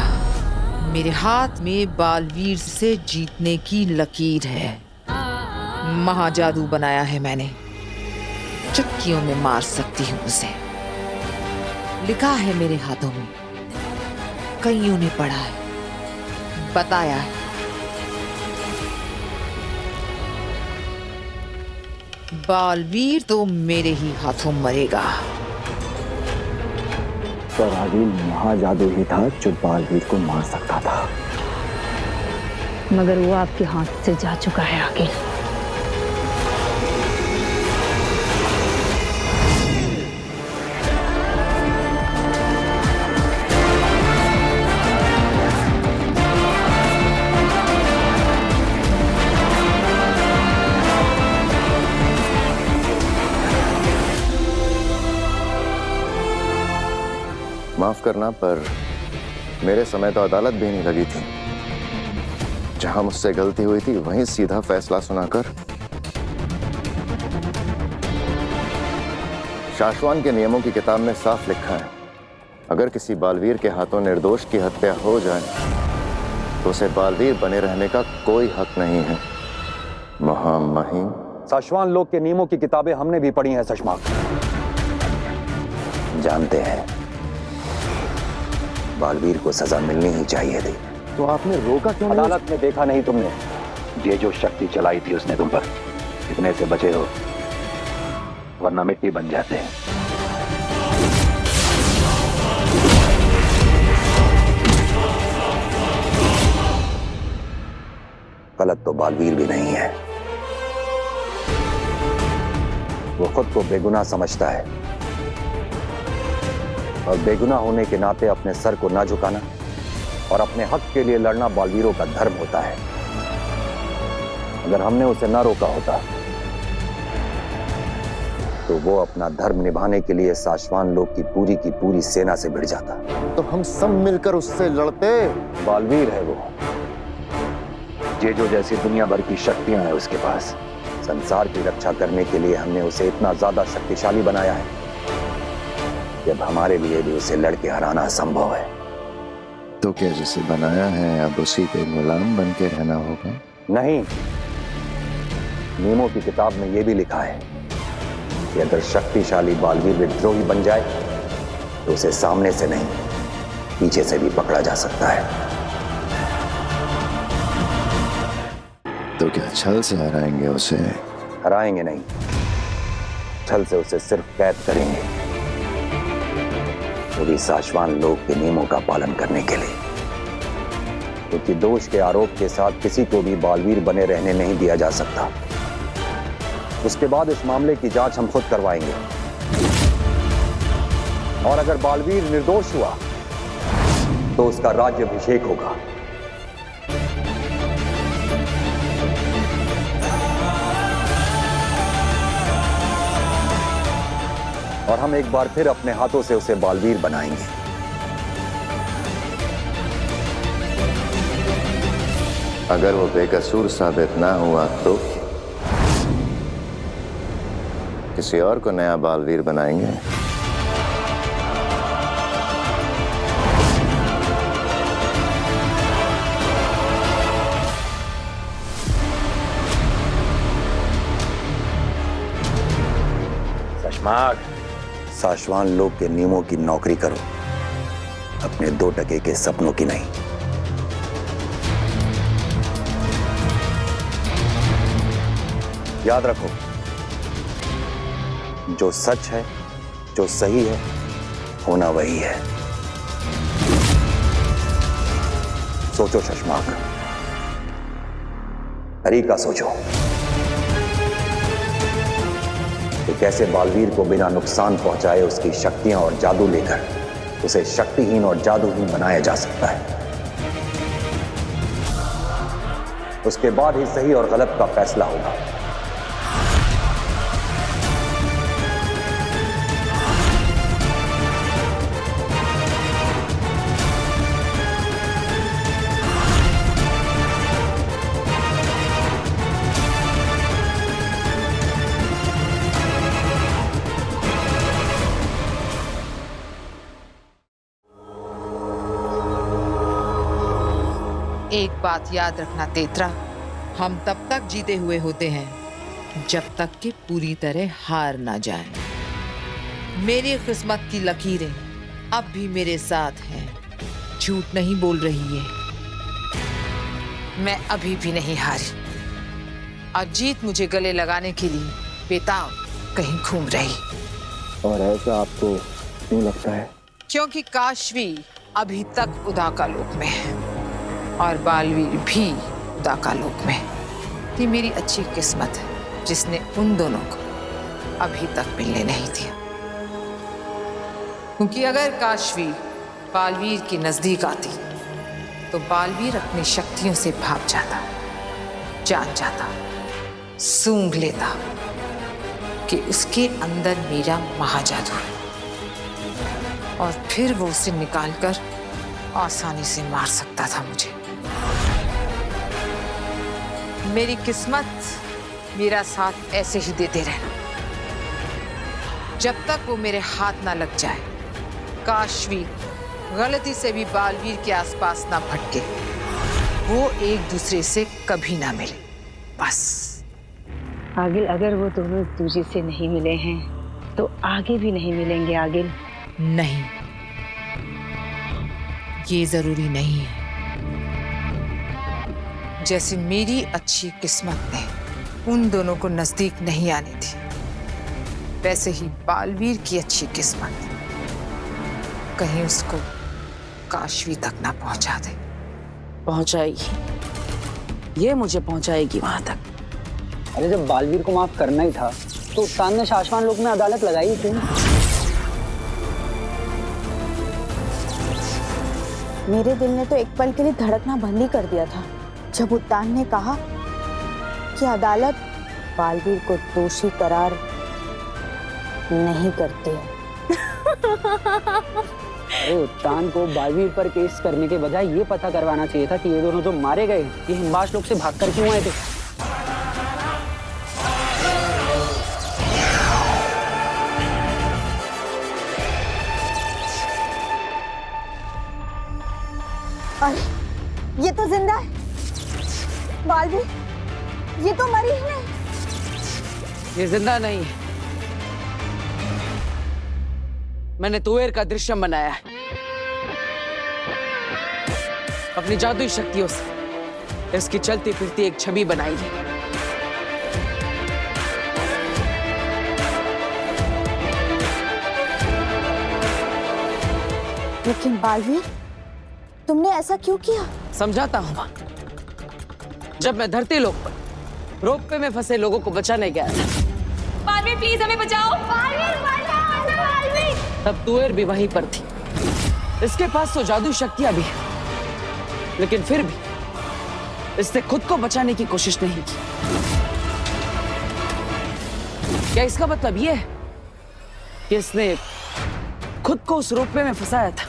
मेरे हाथ में बालवीर से जीतने की लकीर है। महाजादू बनाया है मैंने, चक्कियों में मार सकती हूँ उसे। लिखा है मेरे हाथों में, कईयों ने पढ़ा है, बताया है। बालवीर तो मेरे ही हाथों मरेगा। पर आगिल महाजादू ही था जो बालवीर को मार सकता था। मगर वो आपके हाथ से जा चुका है आगिल। माफ करना, पर मेरे समय तो अदालत भी नहीं लगी थी। जहां मुझसे गलती हुई थी वहीं सीधा फैसला सुनाकर शाश्वान के नियमों की किताब में साफ लिखा है, अगर किसी बालवीर के हाथों निर्दोष की हत्या हो जाए तो उसे बालवीर बने रहने का कोई हक नहीं है। महामहिम, साशवान लोक के नियमों की किताबें हमने भी पढ़ी हैं सशमाक। जानते हैं बालवीर को सजा मिलनी ही चाहिए थी। तो आपने रोका क्यों नहीं? अदालत में देखा नहीं तुमने? ये जो शक्ति चलाई थी उसने तुम पर, इतने से बचे हो वरना मिट्टी बन जाते हैं। गलत तो बालवीर भी नहीं है। वो खुद को बेगुनाह समझता है, और बेगुनाह होने के नाते अपने सर को ना झुकाना और अपने हक के लिए लड़ना बालवीरों का धर्म होता है। अगर हमने उसे ना रोका होता तो वो अपना धर्म निभाने के लिए साशवान लोक की पूरी सेना से भिड़ जाता। तो हम सब मिलकर उससे लड़ते। बालवीर है वो, जेजो जैसी दुनिया भर की शक्तियां हैं उसके पास। संसार की रक्षा करने के लिए हमने उसे इतना ज्यादा शक्तिशाली बनाया है कि अब हमारे लिए भी उसे लड़के हराना असंभव है। तो क्या जिसे बनाया है अब उसी के गुलाम बन के रहना होगा? नहीं, नियमों की किताब में यह भी लिखा है कि अगर शक्तिशाली बालवीर विद्रोही बन जाए तो उसे सामने से नहीं, पीछे से भी पकड़ा जा सकता है। तो क्या छल से हराएंगे उसे? हराएंगे नहीं, छल से उसे सिर्फ कैद करेंगे, वो भी साशवान लोक के नियमों का पालन करने के लिए। क्योंकि दोष के आरोप के साथ किसी को भी बालवीर बने रहने नहीं दिया जा सकता। उसके बाद इस मामले की जांच हम खुद करवाएंगे, और अगर बालवीर निर्दोष हुआ तो उसका राज्याभिषेक होगा। और हम एक बार फिर अपने हाथों से उसे बालवीर बनाएंगे। अगर वो बेकसूर साबित ना हुआ तो किसी और को नया बालवीर बनाएंगे। शशमाक, साशवान लोक के नियमों की नौकरी करो, अपने 2 टके के सपनों की नहीं। याद रखो, जो सच है, जो सही है, होना वही है। सोचो शशमाक, तरीका सोचो कि कैसे बालवीर को बिना नुकसान पहुंचाए उसकी शक्तियां और जादू लेकर उसे शक्तिहीन और जादूहीन बनाया जा सकता है। उसके बाद ही सही और गलत का फैसला होगा। एक बात याद रखना तेतरा, हम तब तक जीते हुए होते हैं जब तक कि पूरी तरह हार ना जाएं। मेरी किस्मत की लकीरें अब भी मेरे साथ हैं, झूठ नहीं बोल रही है। मैं अभी भी नहीं हारी और जीत मुझे गले लगाने के लिए बेताब कहीं घूम रही। और ऐसा आपको क्यों लगता है? क्योंकि काशवी अभी तक उदाका लोक में है और बालवीर भी उदाका लोक में। ये मेरी अच्छी किस्मत है जिसने उन दोनों को अभी तक मिलने नहीं दिया। क्योंकि अगर काशवी बालवीर के नजदीक आती तो बालवीर अपनी शक्तियों से भाग जाता, जान जाता, सूंघ लेता कि उसके अंदर मेरा महाजादू है, और फिर वो उसे निकालकर आसानी से मार सकता था मुझे। मेरी किस्मत मेरा साथ ऐसे ही देते रहना जब तक वो मेरे हाथ ना लग जाए। काशवी गलती से भी बालवीर के आसपास ना भटके, वो एक दूसरे से कभी ना मिले, बस। आगिल, अगर वो दोनों एक दूसरे से नहीं मिले हैं तो आगे भी नहीं मिलेंगे आगिल। नहीं, ये जरूरी नहीं है। जैसे मेरी अच्छी किस्मत ने उन दोनों को नजदीक नहीं आने दी, वैसे ही बालवीर की अच्छी किस्मत कहीं उसको काशवी तक ना पहुंचा दे। पहुंचाएगी, ये मुझे पहुंचाएगी वहां तक। अरे जब बालवीर को माफ करना ही था तो उस्ताद ने साशवान लोक में अदालत लगाई क्यों? मेरे दिल ने तो एक पल के लिए धड़कना बंद ही कर दिया था जब उत्तान ने कहा कि अदालत बालवीर को दोषी करार नहीं करती है। अरे उत्तान को बालवीर पर केस करने के बजाय ये पता करवाना चाहिए था कि ये दोनों जो मारे गए ये हिम्बाश लोक से भागकर क्यों आए थे। अरे ये तो जिंदा है। बालवीर, ये तो मरी ही नहीं। ये जिंदा नहीं है, मैंने तुवेर का दृश्यम बनाया है। अपनी जादुई शक्तियों से इसकी चलती फिरती एक छवि बनाई है। लेकिन बालवीर, तुमने ऐसा क्यों किया? समझाता हूं मां। जब मैं धरती लोक पर रोपवे में फंसे लोगों को बचाने गया था, बालवीर प्लीज हमें बचाओ। बालवीर बचाओ, बालवीर। तब तुवेर भी वहीं पर थी। इसके पास तो जादू शक्तियां भी है, लेकिन फिर भी इसने खुद को बचाने की कोशिश नहीं की। क्या इसका मतलब यह है कि इसने खुद को उस रोपवे में फंसाया था?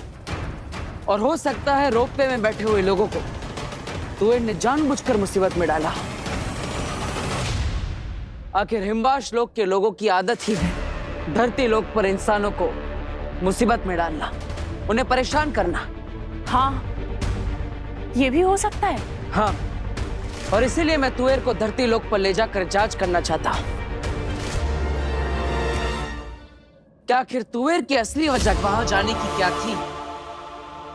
और हो सकता है रोपवे में बैठे हुए लोगों को तुवेर ने जानबूझकर मुसीबत में डाला। आखिर हिमवाश लोक के लोगों की आदत ही है धरती लोक पर इंसानों को मुसीबत में डालना, उन्हें परेशान करना। हाँ, ये भी हो सकता है। हाँ, और इसीलिए मैं तुवेर को धरती लोक पर ले जाकर जांच करना चाहता हूं। क्या आखिर तुवेर की असली वजह वहां जाने की क्या थी,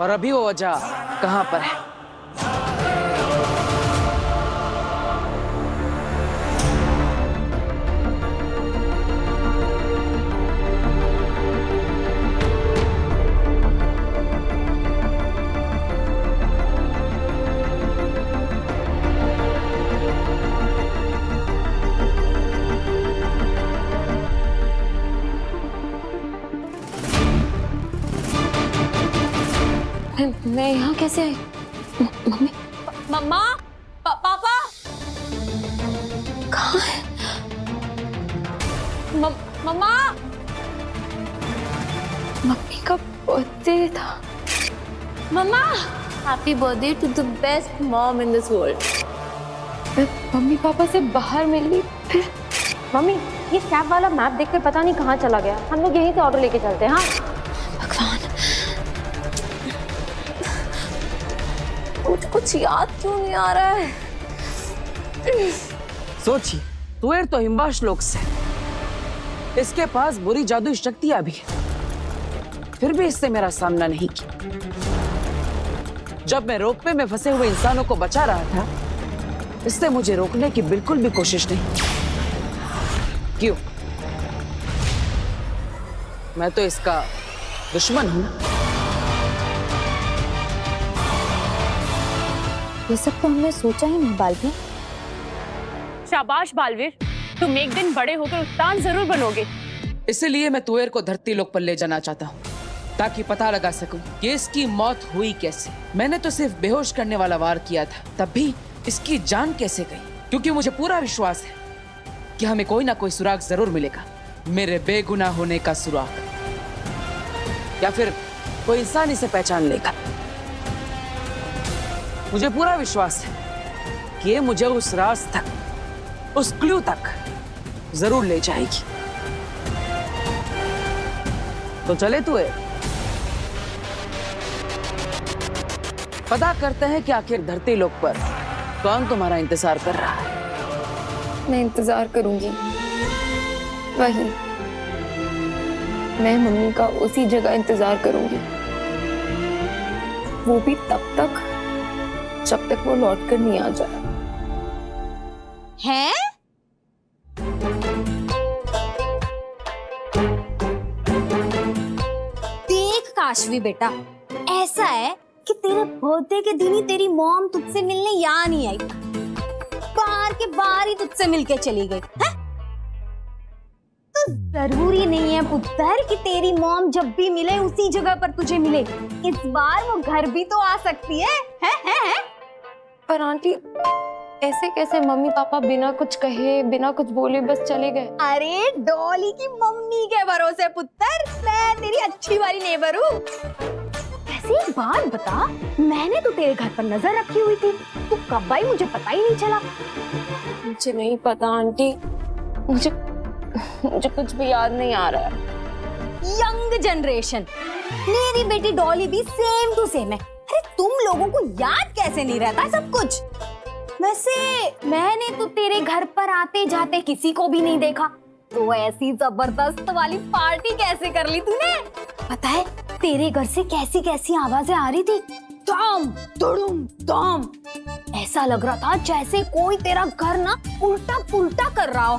और अभी वो वजह कहां पर है? मैं यहाँ कैसे आई? मम्मी, मम्मा, पापा कहाँ है? मम्मा, मम्मी का बर्थडे था। Mama, happy birthday to the best mom in this world. मैं मम्मी पापा से बाहर मिली, फिर मम्मी ये कैब वाला मैप देखकर पता नहीं कहाँ चला गया। हम लोग यहीं से ऑर्डर लेके चलते हैं। हाँ भगवान, कुछ याद क्यों नहीं आ रहा है? सोचिए, तुवेर तो हिमवाश लोक से, इसके पास बुरी जादुई शक्तियां भी है, फिर भी इससे मेरा सामना नहीं किया। जब मैं रोपवे में फंसे हुए इंसानों को बचा रहा था, इसने मुझे रोकने की बिल्कुल भी कोशिश नहीं की। क्यों? मैं तो इसका दुश्मन हूं ना। ये सब तो हमने सोचा ही नहीं बालवीर। शाबाश बालवीर, तुम एक दिन बड़े होकर उस्ताद जरूर बनोगे। इसलिए मैं तुवेर को धरती लोक पर ले जाना चाहता हूँ, ताकि पता लगा सकूं कि इसकी मौत हुई कैसे। मैंने तो सिर्फ बेहोश करने वाला वार किया था, तब भी इसकी जान कैसे गई? क्योंकि मुझे पूरा विश्वास है कि हमें कोई ना कोई सुराग जरूर मिलेगा, मेरे बेगुनाह होने का सुराग, या फिर कोई इंसान इसे पहचान लेगा। मुझे पूरा विश्वास है कि ये मुझे उस राज तक, उस क्लू तक जरूर ले जाएगी। तो चले तुवेर, पता करते हैं कि आखिर धरती लोक पर कौन तुम्हारा इंतजार कर रहा है। मैं इंतजार करूंगी, वही मैं मम्मी का उसी जगह इंतजार करूंगी, वो भी तब तक जब तक वो लौट कर नहीं आ जाए। हैं? देख काशवी बेटा, ऐसा है कि तेरे बर्थडे के दिन ही तेरी मॉम तुझसे मिलने यहाँ नहीं आई, बाहर के बाहर ही तुझसे मिलके चली गई है? तो जरूरी नहीं है पुत्र कि तेरी मॉम जब भी मिले उसी जगह पर तुझे मिले। इस बार वो घर भी तो आ सकती है? पर आंटी, ऐसे कैसे मम्मी पापा बिना कुछ कहे, बिना कुछ बोले बस चले गए? अरे डॉली की मम्मी के भरोसे पुत्र, मैं तेरी अच्छी वाली नेबर हूँ। ऐसी एक बात बता, मैंने तो तेरे घर पर नजर रखी हुई थी, तू कब आई मुझे पता ही नहीं चला। मुझे नहीं पता आंटी, मुझे कुछ भी याद नहीं आ रहा है। यंग जनरेशन, मेरी बेटी डॉली भी सेम टू सेम है। अरे तुम लोगों को याद कैसे नहीं रहता सब कुछ? वैसे मैंने तो तेरे घर पर आते जाते किसी को भी नहीं देखा, तो ऐसी जबरदस्त वाली पार्टी कैसे कर ली तूने? पता है तेरे घर से कैसी कैसी आवाजें आ रही थी, धम धुड़ुम धम। ऐसा लग रहा था जैसे कोई तेरा घर ना उल्टा पुल्टा कर रहा हो।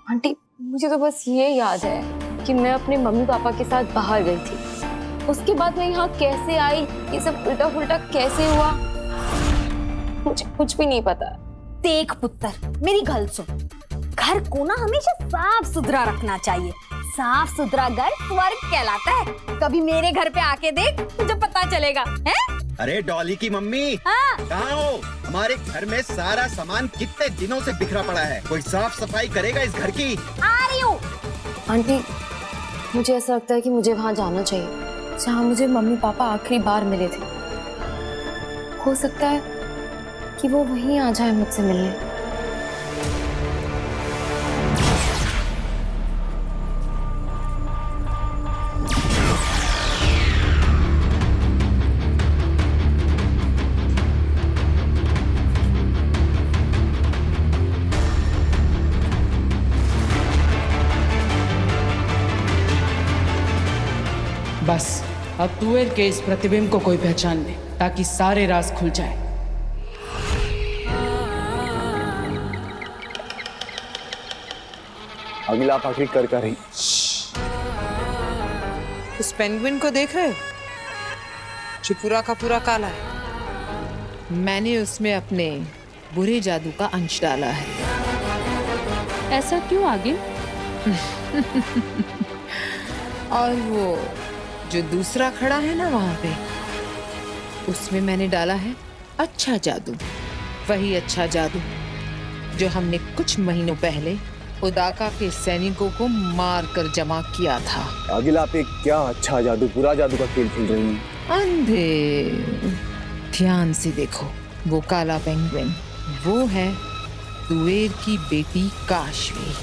आंटी मुझे तो बस ये याद है कि मैं अपने मम्मी पापा के साथ बाहर गई थी, उसके बाद मैं यहाँ कैसे आई, ये सब उल्टा पुल्टा कैसे हुआ, मुझे कुछ भी नहीं पता। देख पुत्र, मेरी गल सुन, घर को ना हमेशा साफ सुथरा रखना चाहिए। साफ सुथरा घर स्वर्ग कहलाता है। कभी मेरे घर पे आके देख, तुझे पता चलेगा। हैं? अरे डॉली की मम्मी, हाँ? कहाँ हो? हमारे घर में सारा सामान कितने दिनों से बिखरा पड़ा है, कोई साफ सफाई करेगा इस घर की? आ रही हूँ। आंटी मुझे ऐसा लगता है कि मुझे वहां जाना चाहिए जहाँ मुझे मम्मी पापा आखिरी बार मिले थे। हो सकता है कि वो वहीं आ जाए मुझसे मिलने। बस अब तुएर के इस प्रतिबिंब को कोई पहचान ले ताकि सारे राज खुल जाए। अगला आप आखिरी कर रही। उस पेंगुइन को देख रहे हो जो पूरा का पूरा काला है? मैंने उसमें अपने बुरे जादू का अंश डाला है। ऐसा क्यों आगे? और वो जो दूसरा खड़ा है ना वहां पे, उसमें मैंने डाला है अच्छा जादू। वही अच्छा जादू जो हमने कुछ महीनों पहले उदाका के सैनिकों को मार कर जमा किया था। अगिला आप एक क्या अच्छा जादू, बुरा जादू का खेल खेल रही हैं? अंधे, ध्यान से देखो, वो काला पेंगुइन वो है तुएर की बेटी काशवी,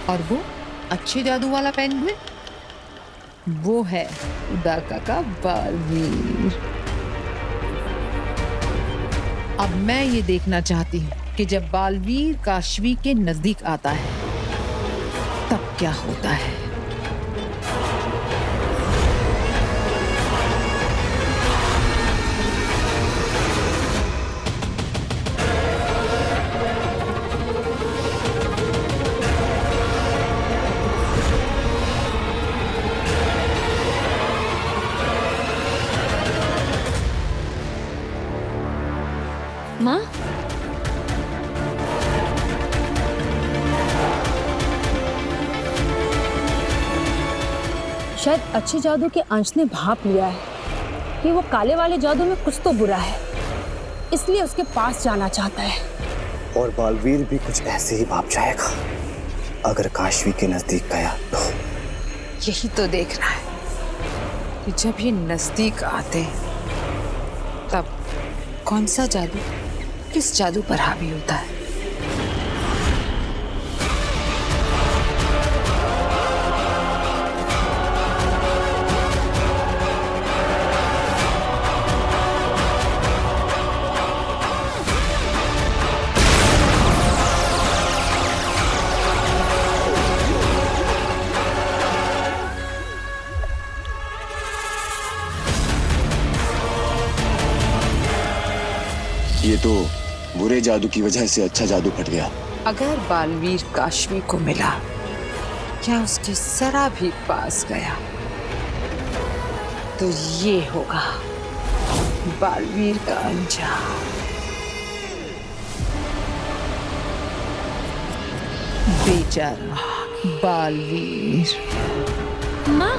और वो अच्छे जादू वाला पेंगुइन वो है उदाका का बालवीर। अब मैं ये देखना चाहती हूँ कि जब बालवीर काशवी के नजदीक आता है तब क्या होता है। माँ, शायद अच्छे जादू के अंश ने भाप लिया है कि वो काले वाले जादू में कुछ तो बुरा है, इसलिए उसके पास जाना चाहता है। और बालवीर भी कुछ ऐसे ही भाप जाएगा अगर काशवी के नजदीक गया तो। यही तो देखना है कि जब ये नजदीक आते तब कौन सा जादू किस जादू पर हावी होता है। ये तो बुरे जादू की वजह से अच्छा जादू फट गया। अगर बालवीर काशवी को मिला या उसके जरा भी पास गया तो ये होगा बालवीर का अंजाम। बेचारा बालवीर। माँ,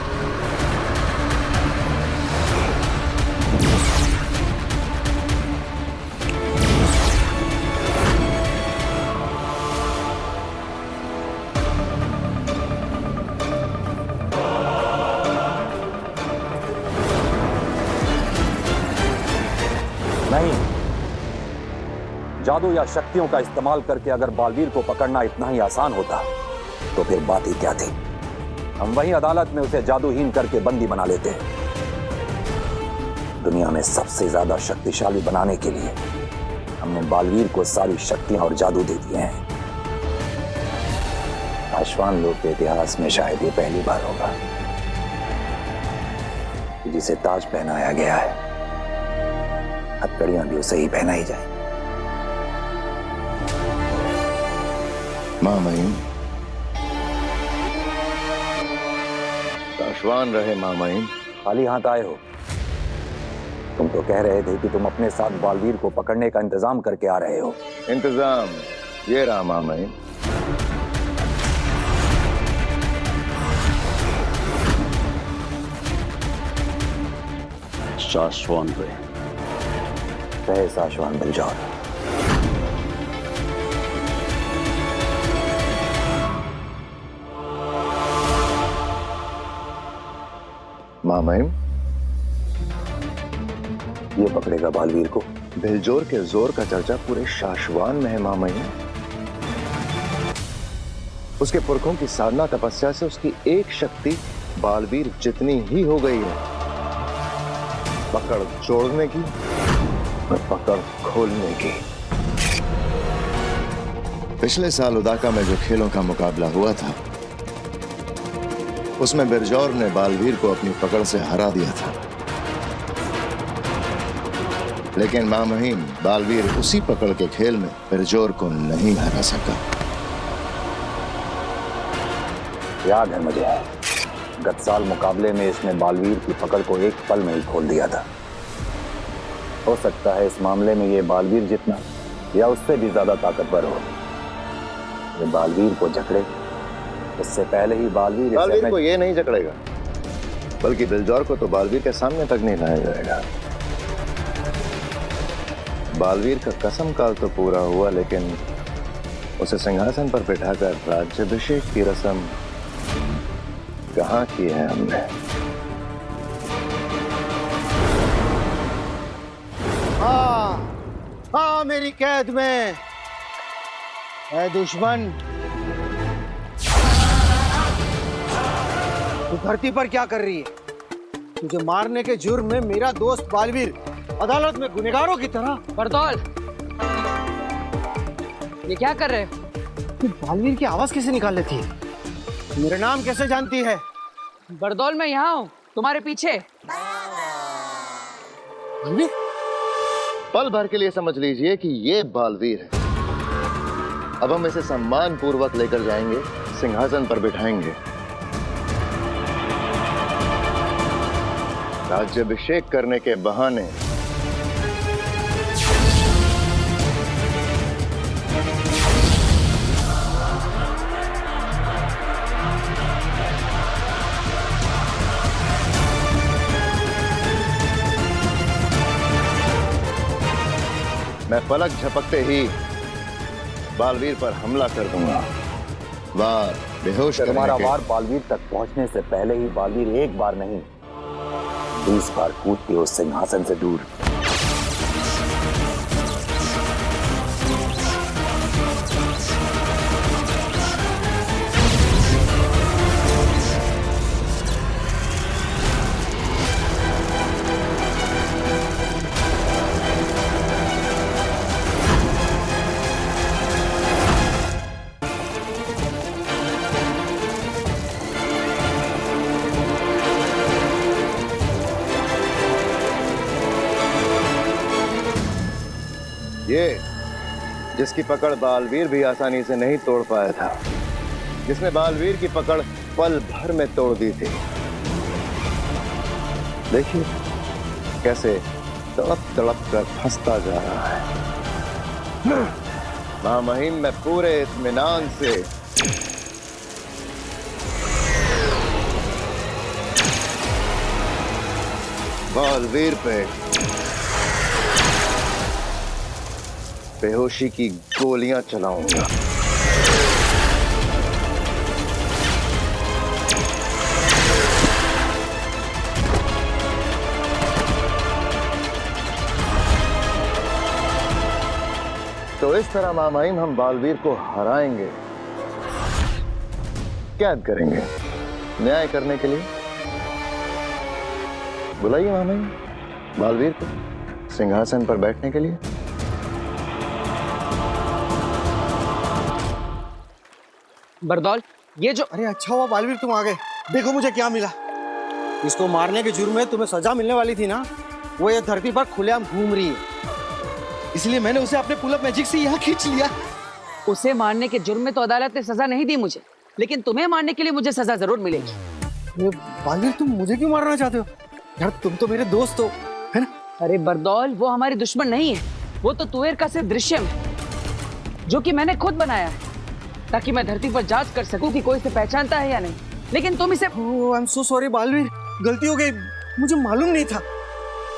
नहीं, जादू या शक्तियों का इस्तेमाल करके अगर बालवीर को पकड़ना इतना ही आसान होता तो फिर बात ही क्या थी। हम वहीं अदालत में उसे जादूहीन करके बंदी बना लेते। दुनिया में सबसे ज्यादा शक्तिशाली बनाने के लिए हमने बालवीर को सारी शक्तियां और जादू दे दिए हैं। आश्वान लोक के इतिहास में शायद ये पहली बार होगा कि जिसे ताज पहनाया गया है, हथकड़ियां भी उसे ही पहनाई जाए। मां महिम, आश्वान रहे मां महिम। खाली हाथ आए हो? तुम तो कह रहे थे कि तुम अपने साथ बालवीर को पकड़ने का इंतजाम करके आ रहे हो। इंतजाम ये रहा मां महिम। सासवान रहे सासवान बलजौर। मां महिम, ये पकड़ेगा बालवीर को? बेलजोर के जोर का चर्चा पूरे शाश्वान में है मां महिम। उसके पुरखों की साधना तपस्या से उसकी एक शक्ति बालवीर जितनी ही हो गई है, पकड़ जोड़ने की और पकड़ खोलने की। पिछले साल उदाका में जो खेलों का मुकाबला हुआ था, उसमें बिरजौर ने बालवीर को अपनी पकड़ से हरा दिया था। लेकिन मां महिम, बालवीर उसी पकड़ के खेल में बिरजौर को नहीं हरा सका। याद है मुझे, गत साल मुकाबले में इसने बालवीर की पकड़ को एक पल में ही खोल दिया था। हो सकता है इस मामले में ये बालवीर जितना या उससे भी ज्यादा ताकतवर हो। ये बालवीर को जकड़े, इससे पहले ही बालवीर को ये नहीं जकड़ेगा, बल्कि बिलजौर को तो बालवीर के सामने तक नहीं लाया जाएगा। बालवीर का कसम काल तो पूरा हुआ, लेकिन उसे सिंहासन पर बिठाकर राज्याभिषेक की रस्म कहाँ की है हमने? हाँ मेरी कैद में है दुश्मन। तू धरती पर क्या कर रही है? तुझे मारने के जुर्म में मेरा दोस्त बालवीर अदालत में गुनहगारों की तरह। बरदौल, ये क्या कर रहे हो? तू बालवीर की आवाज कैसे निकाल लेती है? मेरा नाम कैसे जानती है? बरदौल, मैं यहाँ हूँ तुम्हारे पीछे। पल भर के लिए समझ लीजिए कि ये बालवीर है। अब हम इसे सम्मान पूर्वक लेकर जाएंगे, सिंहासन पर बिठाएंगे। राज्याभिषेक करने के बहाने मैं पलक झपकते ही बालवीर पर हमला कर दूंगा। वार बेहोश करने तुम्हारा के। वार बालवीर तक पहुंचने से पहले ही बालवीर एक बार नहीं 20 बार कूद के उस सिंहासन से दूर। ये जिसकी पकड़ बालवीर भी आसानी से नहीं तोड़ पाया था, जिसने बालवीर की पकड़ पल भर में तोड़ दी थी। देखिए कैसे तड़प तड़प कर फंसता जा रहा है। मां महिम, मैं पूरे इत्मीनान से बालवीर पे बेहोशी की गोलियां चलाऊंगा। तो इस तरह मां महिम हम बालवीर को हराएंगे, कैद करेंगे, न्याय करने के लिए। बुलाइए मां महिम बालवीर को सिंहासन पर बैठने के लिए। बरदौल, ये जो अरे अच्छा हुआ बालवीर तुम आ गए। देखो मुझे क्या मिला। इसको मारने के जुर्म में तुम्हें सजा मिलने वाली थी ना, वो ये धरती पर खुलेआम घूम रही है, इसलिए मैंने उसे अपने पुल अप मैजिक से यहाँ खींच लिया। उसे मारने के जुर्म में तो अदालत ने सजा नहीं दी मुझे, लेकिन तुम्हें मारने के लिए मुझे सजा जरूर मिलेगी। बालवीर तुम मुझे क्यों मारना चाहते हो यार? तुम तो मेरे दोस्त हो, है ना? अरे बरदौल, वो हमारी दुश्मन नहीं है, वो तो तुवेर का सिर्फ दृश्य है जो कि मैंने खुद बनाया है ताकि मैं धरती पर जांच कर सकूं कि कोई इसे पहचानता है या नहीं। लेकिन तुम इसे I am so sorry Baalveer, गलती हो गई, मुझे मालूम नहीं था।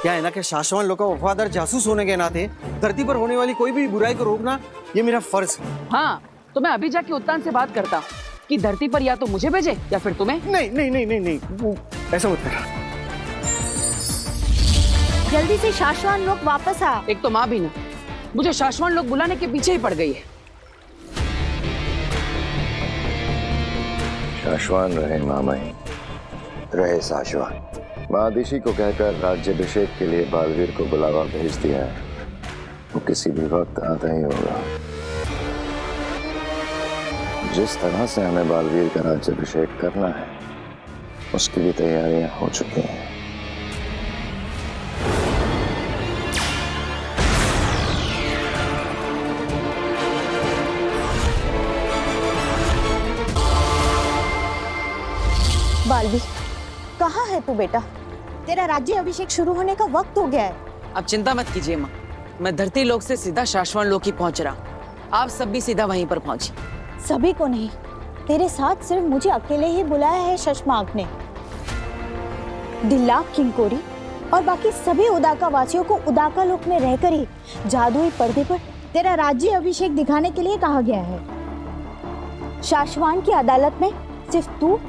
क्या है ना कि शाश्वान लोग का वफादार जासूस होने के नाते धरती पर होने वाली कोई भी बुराई को रोकना ये मेरा फर्ज है। हाँ, तो मैं अभी जाके उत्तान से बात करता हूँ कि धरती पर या तो मुझे भेजे या फिर तुम्हें। नहीं नहीं नहीं नहीं नहीं, वो ऐसा मत करना। जल्दी से शाश्वान लोग वापस आ। एक तो माँ भी ना मुझे शाश्वान लोग बुलाने के पीछे ही पड़ गई है। शाश्वान रहे मामाई, रहे शाश्वान। महादिशी को कहकर राज्याभिषेक के लिए बालवीर को बुलावा भेज दिया है, वो किसी भी वक्त आता ही होगा। जिस तरह से हमें बालवीर का राज्याभिषेक करना है उसकी भी तैयारियां हो चुकी हैं। बालवीर, कहाँ है तू बेटा? तेरा राज्य अभिषेक शुरू होने का वक्त हो गया है। अब चिंता मत कीजिए माँ, मैं धरती लोक से सीधा शाश्वान लोक ही पहुंच रहा हूँ। आप सब भी सीधा वहीं पर पहुंचिए। सभी को नहीं, तेरे साथ सिर्फ मुझे अकेले ही बुलाया है शशमाक ने। दिल्लाक किंकोरी और बाकी सभी उदाका वासियों को उदाका लोक में रहकर ही जादुई पर्दे पर तेरा राज्य अभिषेक दिखाने के लिए कहा गया है। शाश्वान की अदालत में सिर्फ तू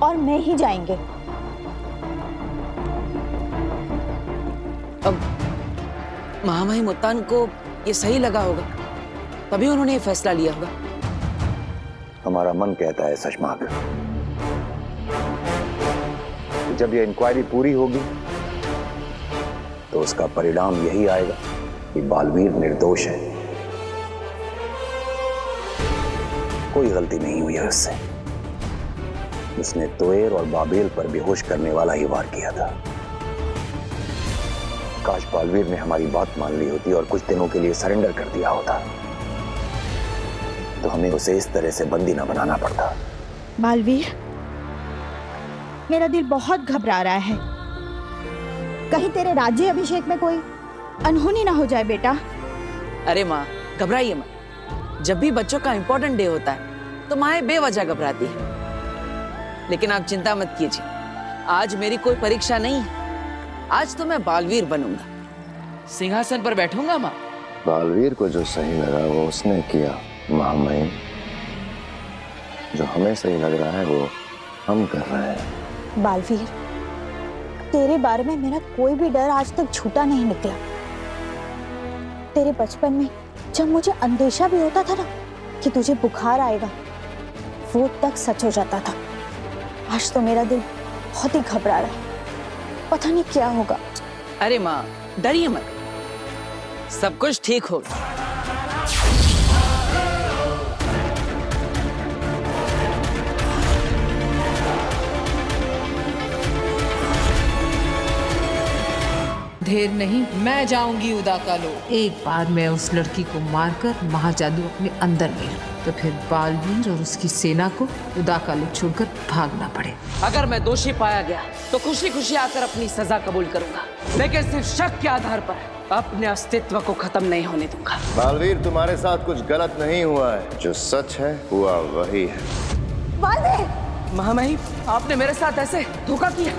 और मैं ही जाएंगे। अब महामहिम उत्तान को ये सही लगा होगा, तभी उन्होंने ये फैसला लिया होगा। हमारा मन कहता है शशमाक, जब ये इंक्वायरी पूरी होगी तो उसका परिणाम यही आएगा कि बालवीर निर्दोष है, कोई गलती नहीं हुई है उससे। उसने तुवेर और बाबेल पर बेहोश करने वाला ही वार किया था। काश बालवीर ने हमारी बात मान ली होती और कुछ दिनों के लिए सरेंडर कर दिया होता, तो हमें उसे इस तरह से बंदी न बनाना पड़ता। बालवीर, मेरा दिल बहुत घबरा रहा है, कहीं तेरे राज्य अभिषेक में कोई अनहोनी ना हो जाए बेटा। अरे माँ, घबराइए मत। जब भी बच्चों का इंपॉर्टेंट डे होता है तो माँ बेवजह घबराती है, लेकिन आप चिंता मत कीजिए, आज मेरी कोई परीक्षा नहीं है। आज तो मैं बालवीर बनूंगा, सिंहासन पर बैठूंगा माँ। बालवीर को जो सही लगा वो उसने किया महामहिम, जो हमें सही लग रहा है वो हम कर रहे हैं। बालवीर, तेरे बारे में मेरा कोई भी डर आज तक झूठा नहीं निकला। तेरे बचपन में जब मुझे अंदेशा भी होता था ना कि तुझे बुखार आएगा, वो तक सच हो जाता था। आज तो मेरा दिल बहुत ही घबरा रहा है, पता नहीं क्या होगा। अरे माँ, डरिए मत, सब कुछ ठीक होगा। देर नहीं, मैं जाऊंगी उदाका लोक। एक बार मैं उस लड़की को मारकर महाजादू अपने अंदर ले लूं, तो फिर बालवीर और उसकी सेना को उदाका लोक छोड़कर भागना पड़े। अगर मैं दोषी पाया गया तो खुशी खुशी आकर अपनी सजा कबूल करूंगा, लेकिन सिर्फ शक के आधार पर अपने अस्तित्व को खत्म नहीं होने दूंगा। बालवीर, तुम्हारे साथ कुछ गलत नहीं हुआ है, जो सच है हुआ वही है। बालवीर! महामहिम, आपने मेरे साथ ऐसे धोखा किया।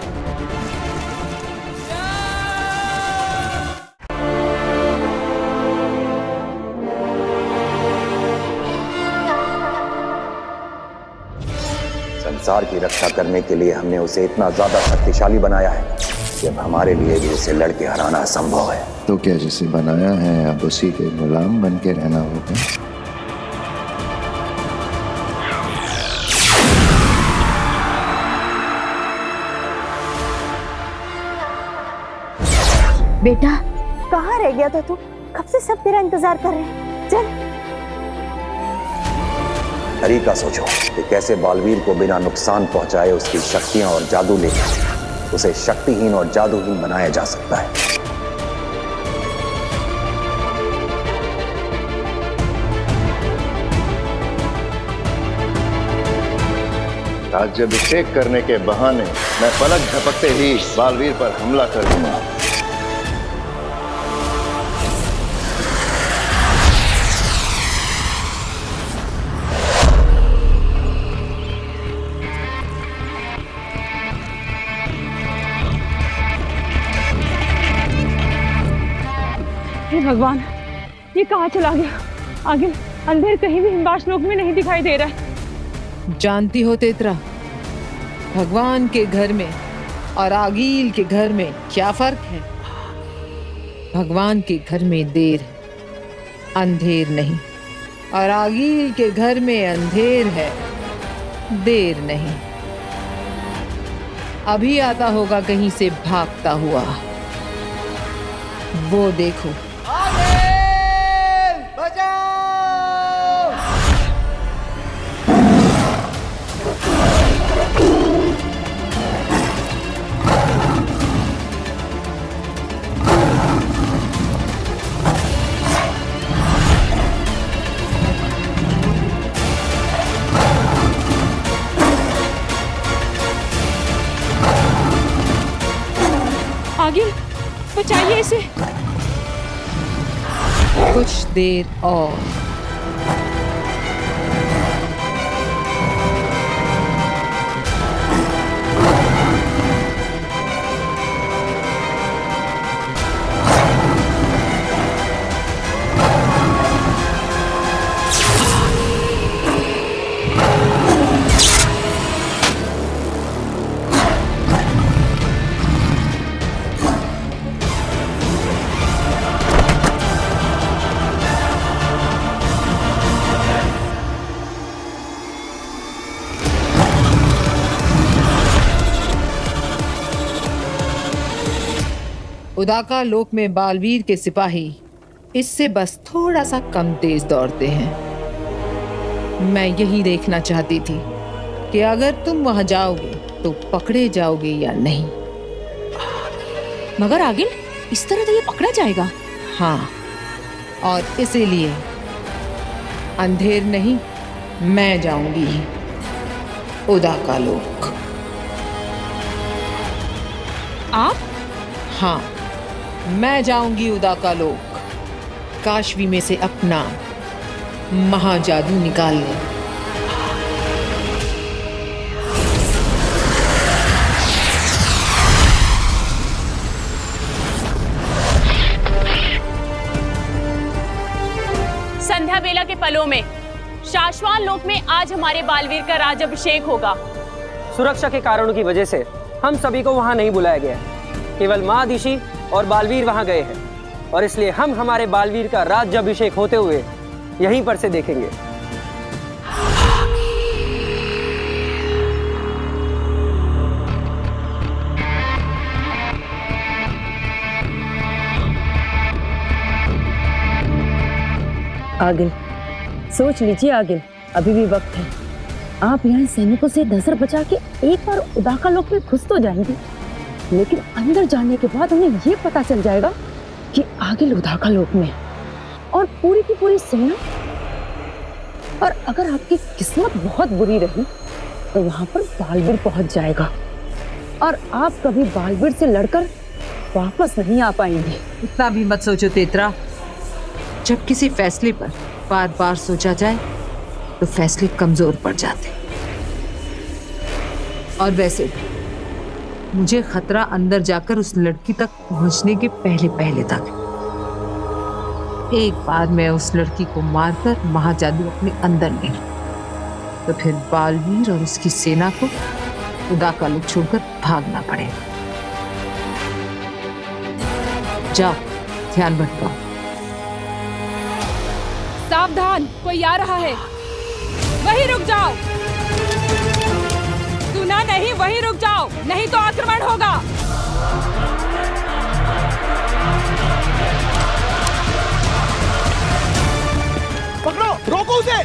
संसार की रक्षा करने के लिए हमने उसे इतना ज्यादा शक्तिशाली बनाया है कि अब हमारे लिए भी उसे लड़के हराना असंभव है। तो क्या जिसे बनाया है अब उसी के गुलाम बन के रहना होगा? बेटा, कहाँ रह गया था तू? कब से सब तेरा इंतजार कर रहे हैं। चल। तरीका सोचो कि कैसे बालवीर को बिना नुकसान पहुंचाए उसकी शक्तियां और जादू लेकर उसे शक्तिहीन और जादूहीन बनाया जा सकता है। राज्याभिषेक करने के बहाने मैं पलक झपकते ही बालवीर पर हमला कर दूंगा। हे भगवान, ये कहाँ चला गया? आगे अंधेर कहीं भी हिमवास लोक में नहीं दिखाई दे रहा है। जानती हो तेतरा, भगवान के घर में और आगील के घर में क्या फर्क है? भगवान के घर में देर है, अंधेर नहीं, और आगील के घर में अंधेर है, देर नहीं। अभी आता होगा कहीं से भागता हुआ, वो देखो। आगे बचाइए इसे। कुछ देर और। उदाका लोक में बालवीर के सिपाही इससे बस थोड़ा सा कम तेज दौड़ते हैं। मैं यही देखना चाहती थी कि अगर तुम वहां जाओगे तो पकड़े जाओगे या नहीं। मगर आगे इस तरह तो ये पकड़ा जाएगा। हाँ, और इसीलिए अंधेर नहीं, मैं जाऊंगी उदाका लोक। आप? हाँ, मैं जाऊंगी उदाका लोक, काशवी में से अपना महाजादू निकालने। संध्या बेला के पलों में शाश्वान लोक में आज हमारे बालवीर का राजाभिषेक होगा। सुरक्षा के कारणों की वजह से हम सभी को वहां नहीं बुलाया गया है। केवल महादिशी और बालवीर वहां गए हैं, और इसलिए हम हमारे बालवीर का राज्याभिषेक होते हुए यहीं पर से देखेंगे। आगिल, सोच लीजिए आगिल, अभी भी वक्त है। आप यहाँ सैनिकों से नजर बचा के एक बार उदाका लोक में घुस तो जाएंगे, लेकिन अंदर जाने के बाद उन्हें ये पता चल जाएगा कि आगिल उदाका लोक में, और पूरी की पूरी सेना। और अगर आपकी किस्मत बहुत बुरी रही तो वहां पर बालवीर पहुंच जाएगा, और आप कभी बालवीर से लड़कर वापस नहीं आ पाएंगे। इतना भी मत सोचो तेतरा। जब किसी फैसले पर बार बार सोचा जाए तो फैसले कमजोर पड़ जाते। और वैसे मुझे खतरा अंदर जाकर उस लड़की तक पहुंचने के पहले पहले तक। एक बार मैं उस लड़की को मारकर महाजादू अपने अंदर ले लूं, तो फिर बालवीर और उसकी सेना को उदाका लोक छोड़कर भागना पड़ेगा। जाओ, ध्यान भटकाओ। सावधान, कोई आ रहा है। वहीं रुक जाओ। सुना नहीं? वहीं रुक जाओ, नहीं तो आक्रमण होगा। पकड़ो, रोको उसे।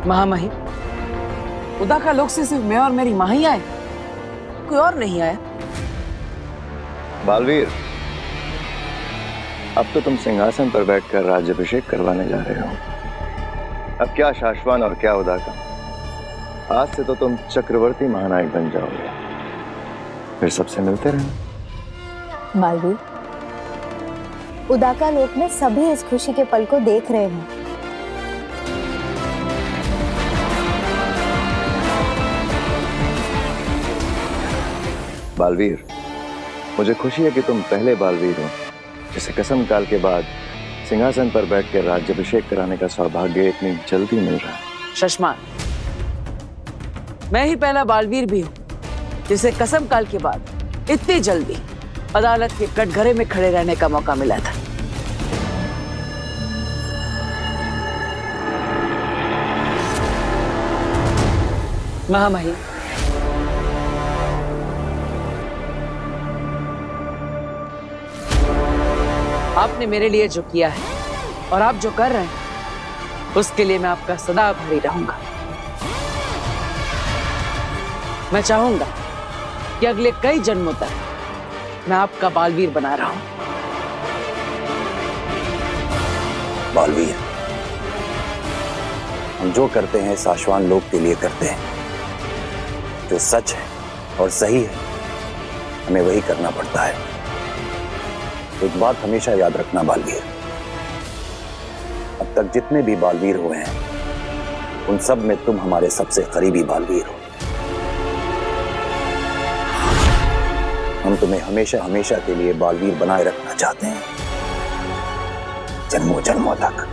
महामहिम, उदाका लोक से सिर्फ मैं और मेरी माँ ही आए, कोई और नहीं आया। बालवीर, अब तो तुम सिंहासन पर बैठकर राज्याभिषेक करवाने जा रहे हो। अब क्या शाश्वान और क्या उदाका, आज से तो तुम चक्रवर्ती महानायक बन जाओगे। फिर सबसे मिलते रहना। बालवीर, उदाका लोक में सभी इस खुशी के पल को देख रहे हैं। बालवीर, मुझे खुशी है कि तुम पहले बालवीर हो जिसे कसम काल के बाद सिंहासन पर बैठकर राज्याभिषेक कराने का सौभाग्य इतनी जल्दी मिल रहा है। शशमान, मैं ही पहला बालवीर भी हूँ जिसे कसम काल के बाद इतनी जल्दी अदालत के कटघरे में खड़े रहने का मौका मिला था। महामहिम, आपने मेरे लिए जो किया है और आप जो कर रहे हैं उसके लिए मैं आपका सदा आभारी रहूंगा। मैं चाहूंगा कि अगले कई जन्मों तक मैं आपका बालवीर बना रहा हूं। बालवीर, हम जो करते हैं शाश्वान लोक के लिए करते हैं। जो सच है और सही है हमें वही करना पड़ता है। एक बात हमेशा याद रखना बालवीर, अब तक जितने भी बालवीर हुए हैं उन सब में तुम हमारे सबसे करीबी बालवीर हो। हम तुम्हें हमेशा हमेशा के लिए बालवीर बनाए रखना चाहते हैं, जन्मों जन्मों तक।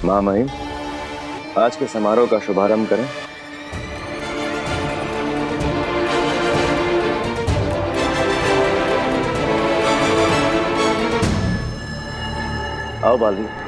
महामहिम, आज के समारोह का शुभारंभ करें। आओ बालवीर।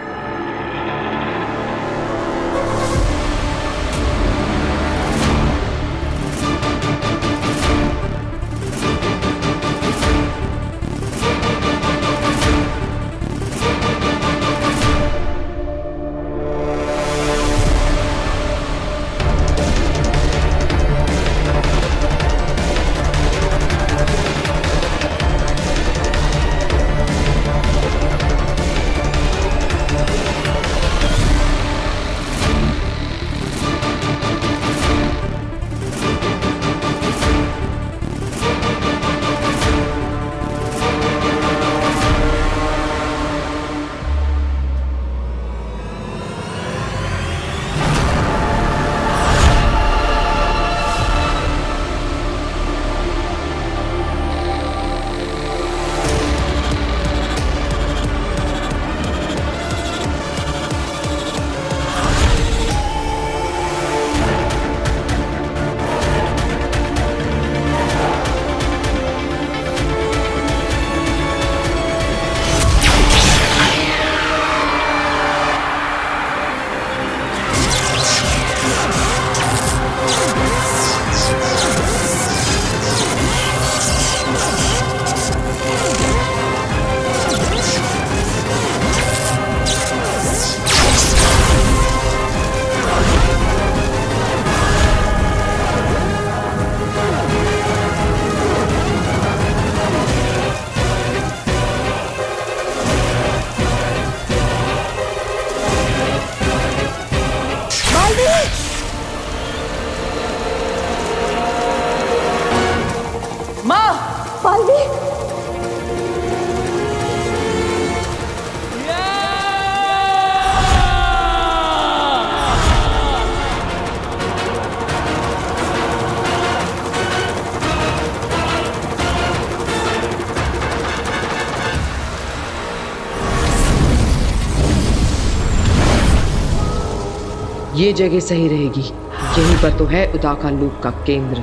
ये जगह सही रहेगी। यहीं पर तो है उदाका लोक का केंद्र।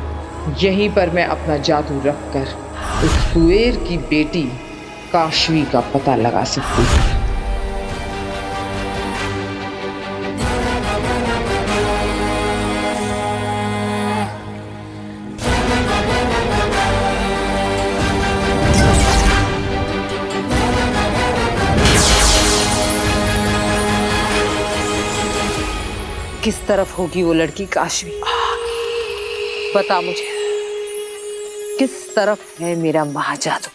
यहीं पर मैं अपना जादू रखकर उस कुएर की बेटी काशवी का पता लगा सकती हूँ। किस तरफ होगी वो लड़की काशवी? बता मुझे, किस तरफ है मेरा महाजादू?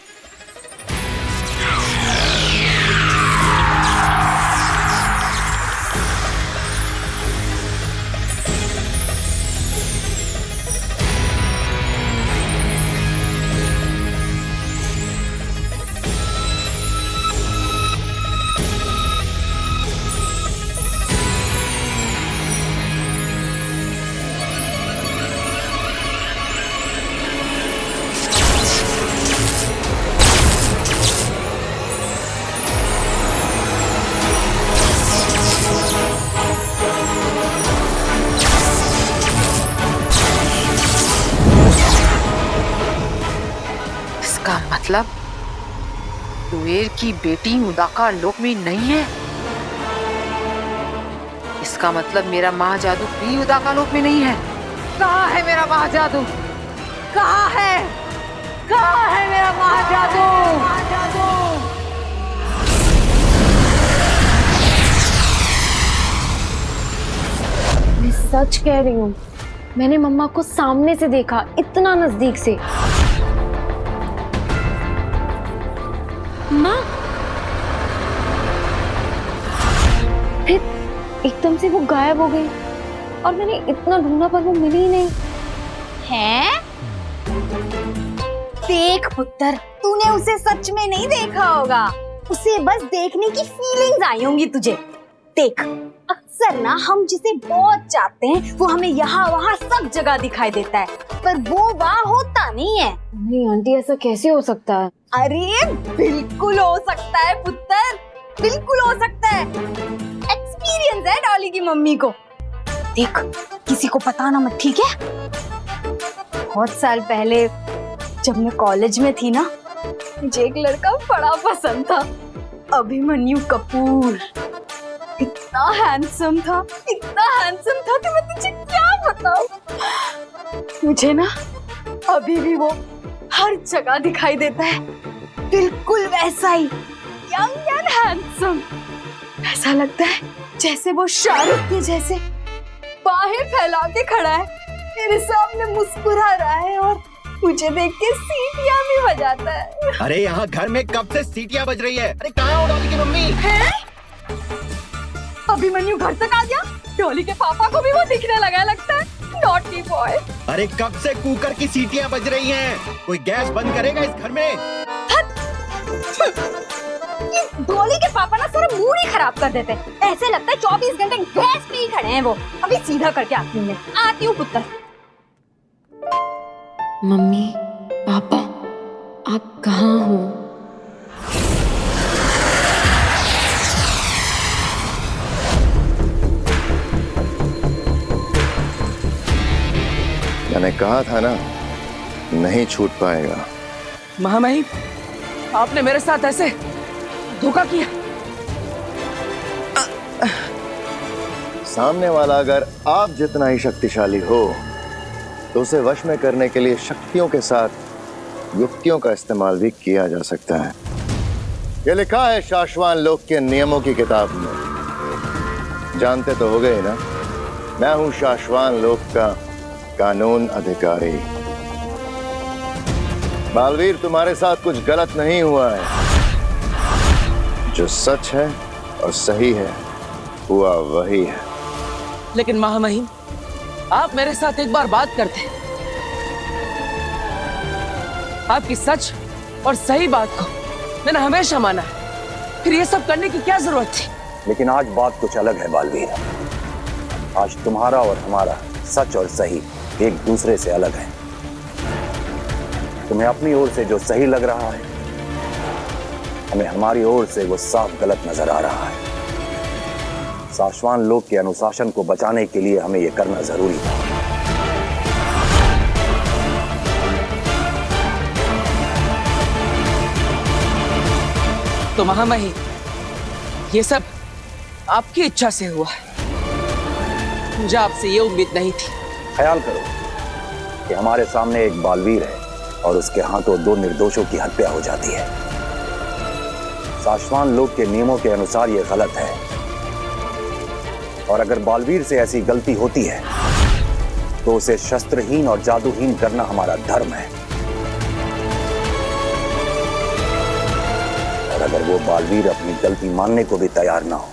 मतलब कुबेर की बेटी उदाका लोक में नहीं है। इसका मतलब मेरा महाजादू भी उदाका लोक में नहीं है। कहाँ है मेरा महाजादू? कहाँ है? कहाँ है मेरा महाजादू? मैं सच कह रही हूँ, मैंने मम्मा को सामने से देखा, इतना नजदीक से। माँ, फिर एकदम से वो गायब हो गई और मैंने इतना ढूंढा पर वो मिली ही नहीं। हैं? देख पुत्र, तूने उसे सच में नहीं देखा होगा, उसे बस देखने की फीलिंग्स आई होंगी तुझे। देख, अक्सर ना हम जिसे बहुत चाहते हैं वो हमें यहाँ वहाँ सब जगह दिखाई देता है, पर वो वहाँ होता नहीं है। नहीं आंटी, ऐसा कैसे हो सकता है? अरे बिल्कुल हो सकता है पुत्र, बिल्कुल हो सकता है। एक्सपीरियंस है डॉली की मम्मी को। देख, किसी को बताना मत, ठीक है? बहुत साल पहले जब मैं कॉलेज में थी ना, मुझे एक लड़का बड़ा पसंद था, अभिमन्यु कपूर। इतना हैंडसम था कि मैं तुझे क्या बताऊं। मुझे ना अभी भी वो हर जगह दिखाई देता है, बिल्कुल वैसा ही, यंग एंड हैंडसम। ऐसा लगता है जैसे वो शाहरुख के जैसे बाहें फैला के खड़ा है, मेरे सामने मुस्कुरा रहा है और मुझे देख के सीटियां भी बजाता है। अरे यहाँ घर में कब से सीटियां बज रही है? अरे कहाँ हो डॉली की मम्मी? है? अभिमन्यु घर तक आ गया। डॉली के पापा को भी वो दिखने लगा लगता है। Naughty boy. अरे कब से कुकर की सीटियां बज रही हैं? कोई गैस बंद करेगा इस घर में? ये डॉली के पापा ना सारा मूड ही खराब कर देते हैं। ऐसे लगता है 24 घंटे गैस पे ही खड़े हैं वो। अभी सीधा करके आती हूँ मैं। आती हूँ पुत्र। मम्मी, पापा, आप कहाँ हो? मैंने कहा था ना, नहीं छूट पाएगा। महामहिम, आपने मेरे साथ ऐसे धोखा किया। सामने वाला अगर आप जितना ही शक्तिशाली हो तो उसे वश में करने के लिए शक्तियों के साथ युक्तियों का इस्तेमाल भी किया जा सकता है। ये लिखा है शाश्वान लोक के नियमों की किताब में। जानते तो हो गए ना, मैं हूं शाश्वान लोक का कानून अधिकारी। बालवीर, तुम्हारे साथ कुछ गलत नहीं हुआ है। जो सच है और सही है हुआ वही है। लेकिन महामहिम, आप मेरे साथ एक बार बात करते। आपकी सच और सही बात को मैंने हमेशा माना है, फिर ये सब करने की क्या जरूरत थी? लेकिन आज बात कुछ अलग है बालवीर। आज तुम्हारा और हमारा सच और सही एक दूसरे से अलग है। तुम्हें अपनी ओर से जो सही लग रहा है, हमें हमारी ओर से वो साफ गलत नजर आ रहा है। शाश्वान लोक के अनुशासन को बचाने के लिए हमें यह करना जरूरी था। तो महामहिम, ये सब आपकी इच्छा से हुआ है। मुझे आपसे ये उम्मीद नहीं थी। ख्याल करो कि हमारे सामने एक बालवीर है और उसके हाथों 2 निर्दोषों की हत्या हो जाती है। शाश्वान लोक के नियमों के अनुसार यह गलत है। और अगर बालवीर से ऐसी गलती होती है तो उसे शस्त्रहीन और जादूहीन करना हमारा धर्म है। और अगर वो बालवीर अपनी गलती मानने को भी तैयार ना हो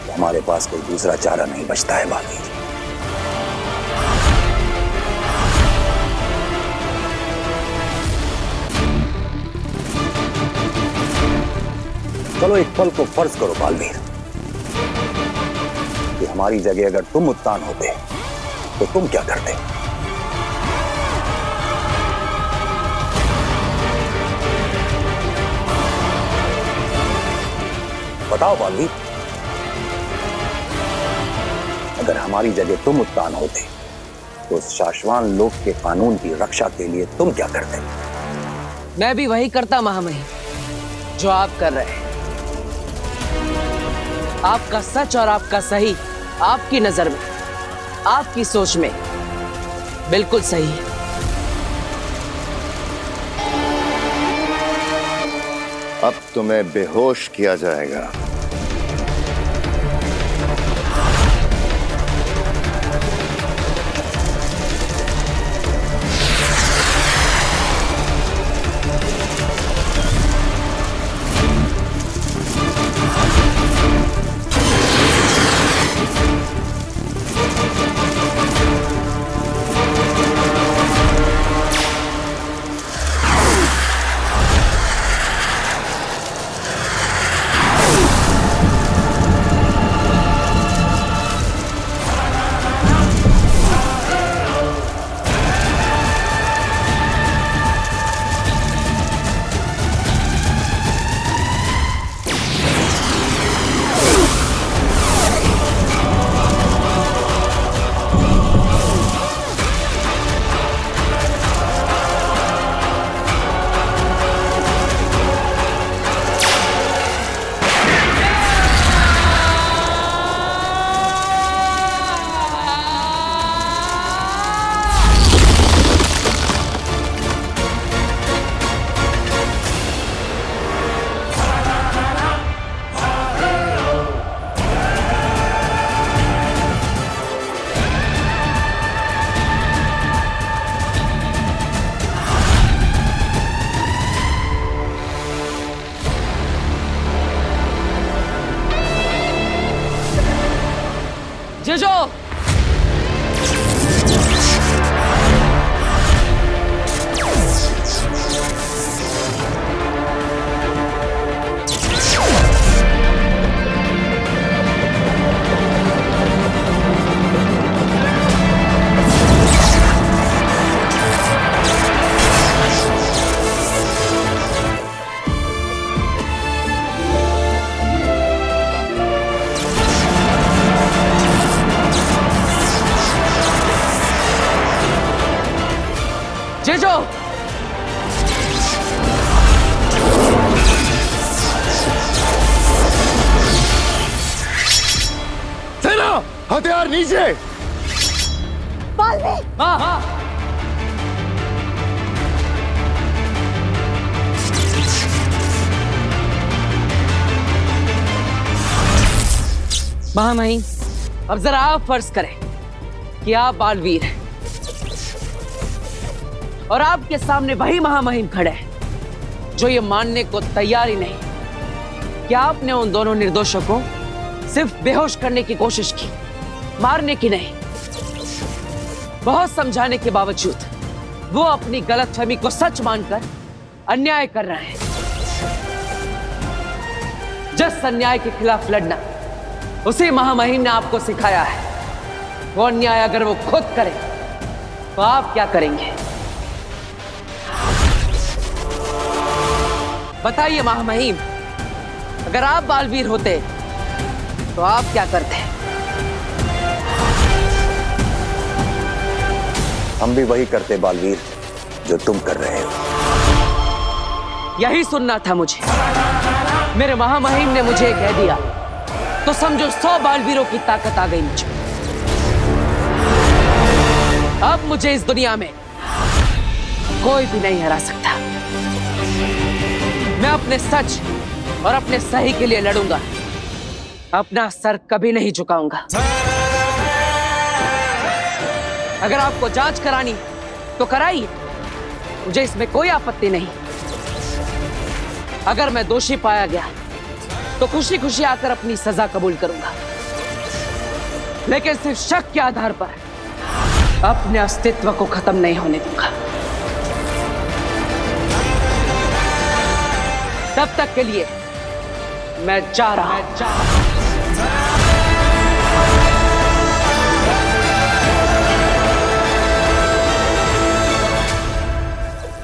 तो हमारे पास कोई दूसरा चारा नहीं बचता है बालवीर। चलो एक पल को फर्ज करो बालवीर कि हमारी जगह अगर तुम उत्तान होते तो तुम क्या करते? बताओ बालवीर, अगर हमारी जगह तुम उत्तान होते तो शाश्वान लोक के कानून की रक्षा के लिए तुम क्या करते? मैं भी वही करता महामहिम जो आप कर रहे हैं। आपका सच और आपका सही आपकी नजर में, आपकी सोच में बिल्कुल सही है। अब तुम्हें बेहोश किया जाएगा। जेजो, जेजो, सेना हथियार नीचे। बालवीर! हाँ हाँ। महामहिम, अब जरा आप फर्ज करें कि आप बालवीर हैं और आपके सामने वही महामहिम खड़े हैं जो ये मानने को तैयार ही नहीं कि आपने उन दोनों निर्दोषों को सिर्फ बेहोश करने की कोशिश की, मारने की नहीं। बहुत समझाने के बावजूद वो अपनी गलतफहमी को सच मानकर अन्याय कर रहे हैं। जिस अन्याय के खिलाफ लड़ना उसी महामहिम ने आपको सिखाया है, वो अन्याय अगर वो खुद करे तो आप क्या करेंगे? बताइए महामहिम, अगर आप बालवीर होते तो आप क्या करते? हम भी वही करते बालवीर जो तुम कर रहे हो। यही सुनना था मुझे। मेरे महामहिम ने मुझे कह दिया तो समझो 100 बालवीरों की ताकत आ गई मुझे। अब मुझे इस दुनिया में कोई भी नहीं हरा सकता। मैं अपने सच और अपने सही के लिए लड़ूंगा। अपना सर कभी नहीं झुकाऊंगा। अगर आपको जांच करानी तो कराइए, मुझे इसमें कोई आपत्ति नहीं। अगर मैं दोषी पाया गया तो खुशी खुशी आकर अपनी सजा कबूल करूंगा, लेकिन सिर्फ शक के आधार पर अपने अस्तित्व को खत्म नहीं होने दूंगा। तब तक के लिए मैं जा रहा हूं।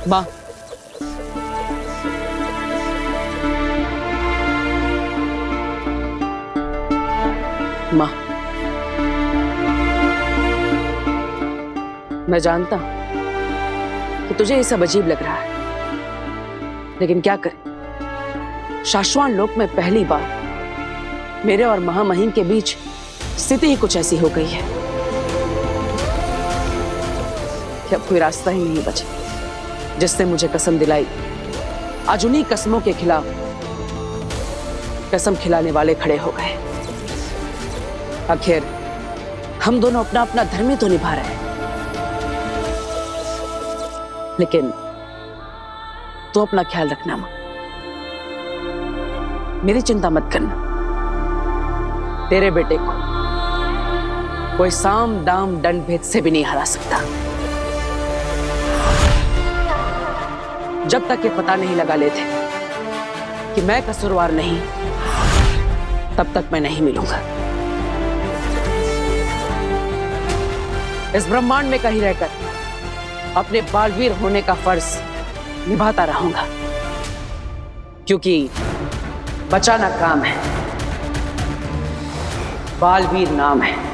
मां, मां, मैं जानता हूं कि तुझे ये सब अजीब लग रहा है, लेकिन क्या करें, शाश्वान लोक में पहली बार मेरे और महामहिम के बीच स्थिति ही कुछ ऐसी हो गई है कि अब कोई रास्ता ही नहीं बचा। जिसने मुझे कसम दिलाई, आज उन्हीं कसमों के खिलाफ कसम खिलाने वाले खड़े हो गए। आखिर हम दोनों अपना अपना धर्म ही तो निभा रहे हैं, लेकिन तू अपना ख्याल रखना मां, मेरी चिंता मत करना। तेरे बेटे को कोई साम दाम दंड भेद से भी नहीं हरा सकता। जब तक ये पता नहीं लगा लेते कि मैं कसूरवार नहीं, तब तक मैं नहीं मिलूंगा। इस ब्रह्मांड में कहीं रहकर अपने बालवीर होने का फर्ज निभाता रहूंगा, क्योंकि बचाना काम है, बालवीर नाम है।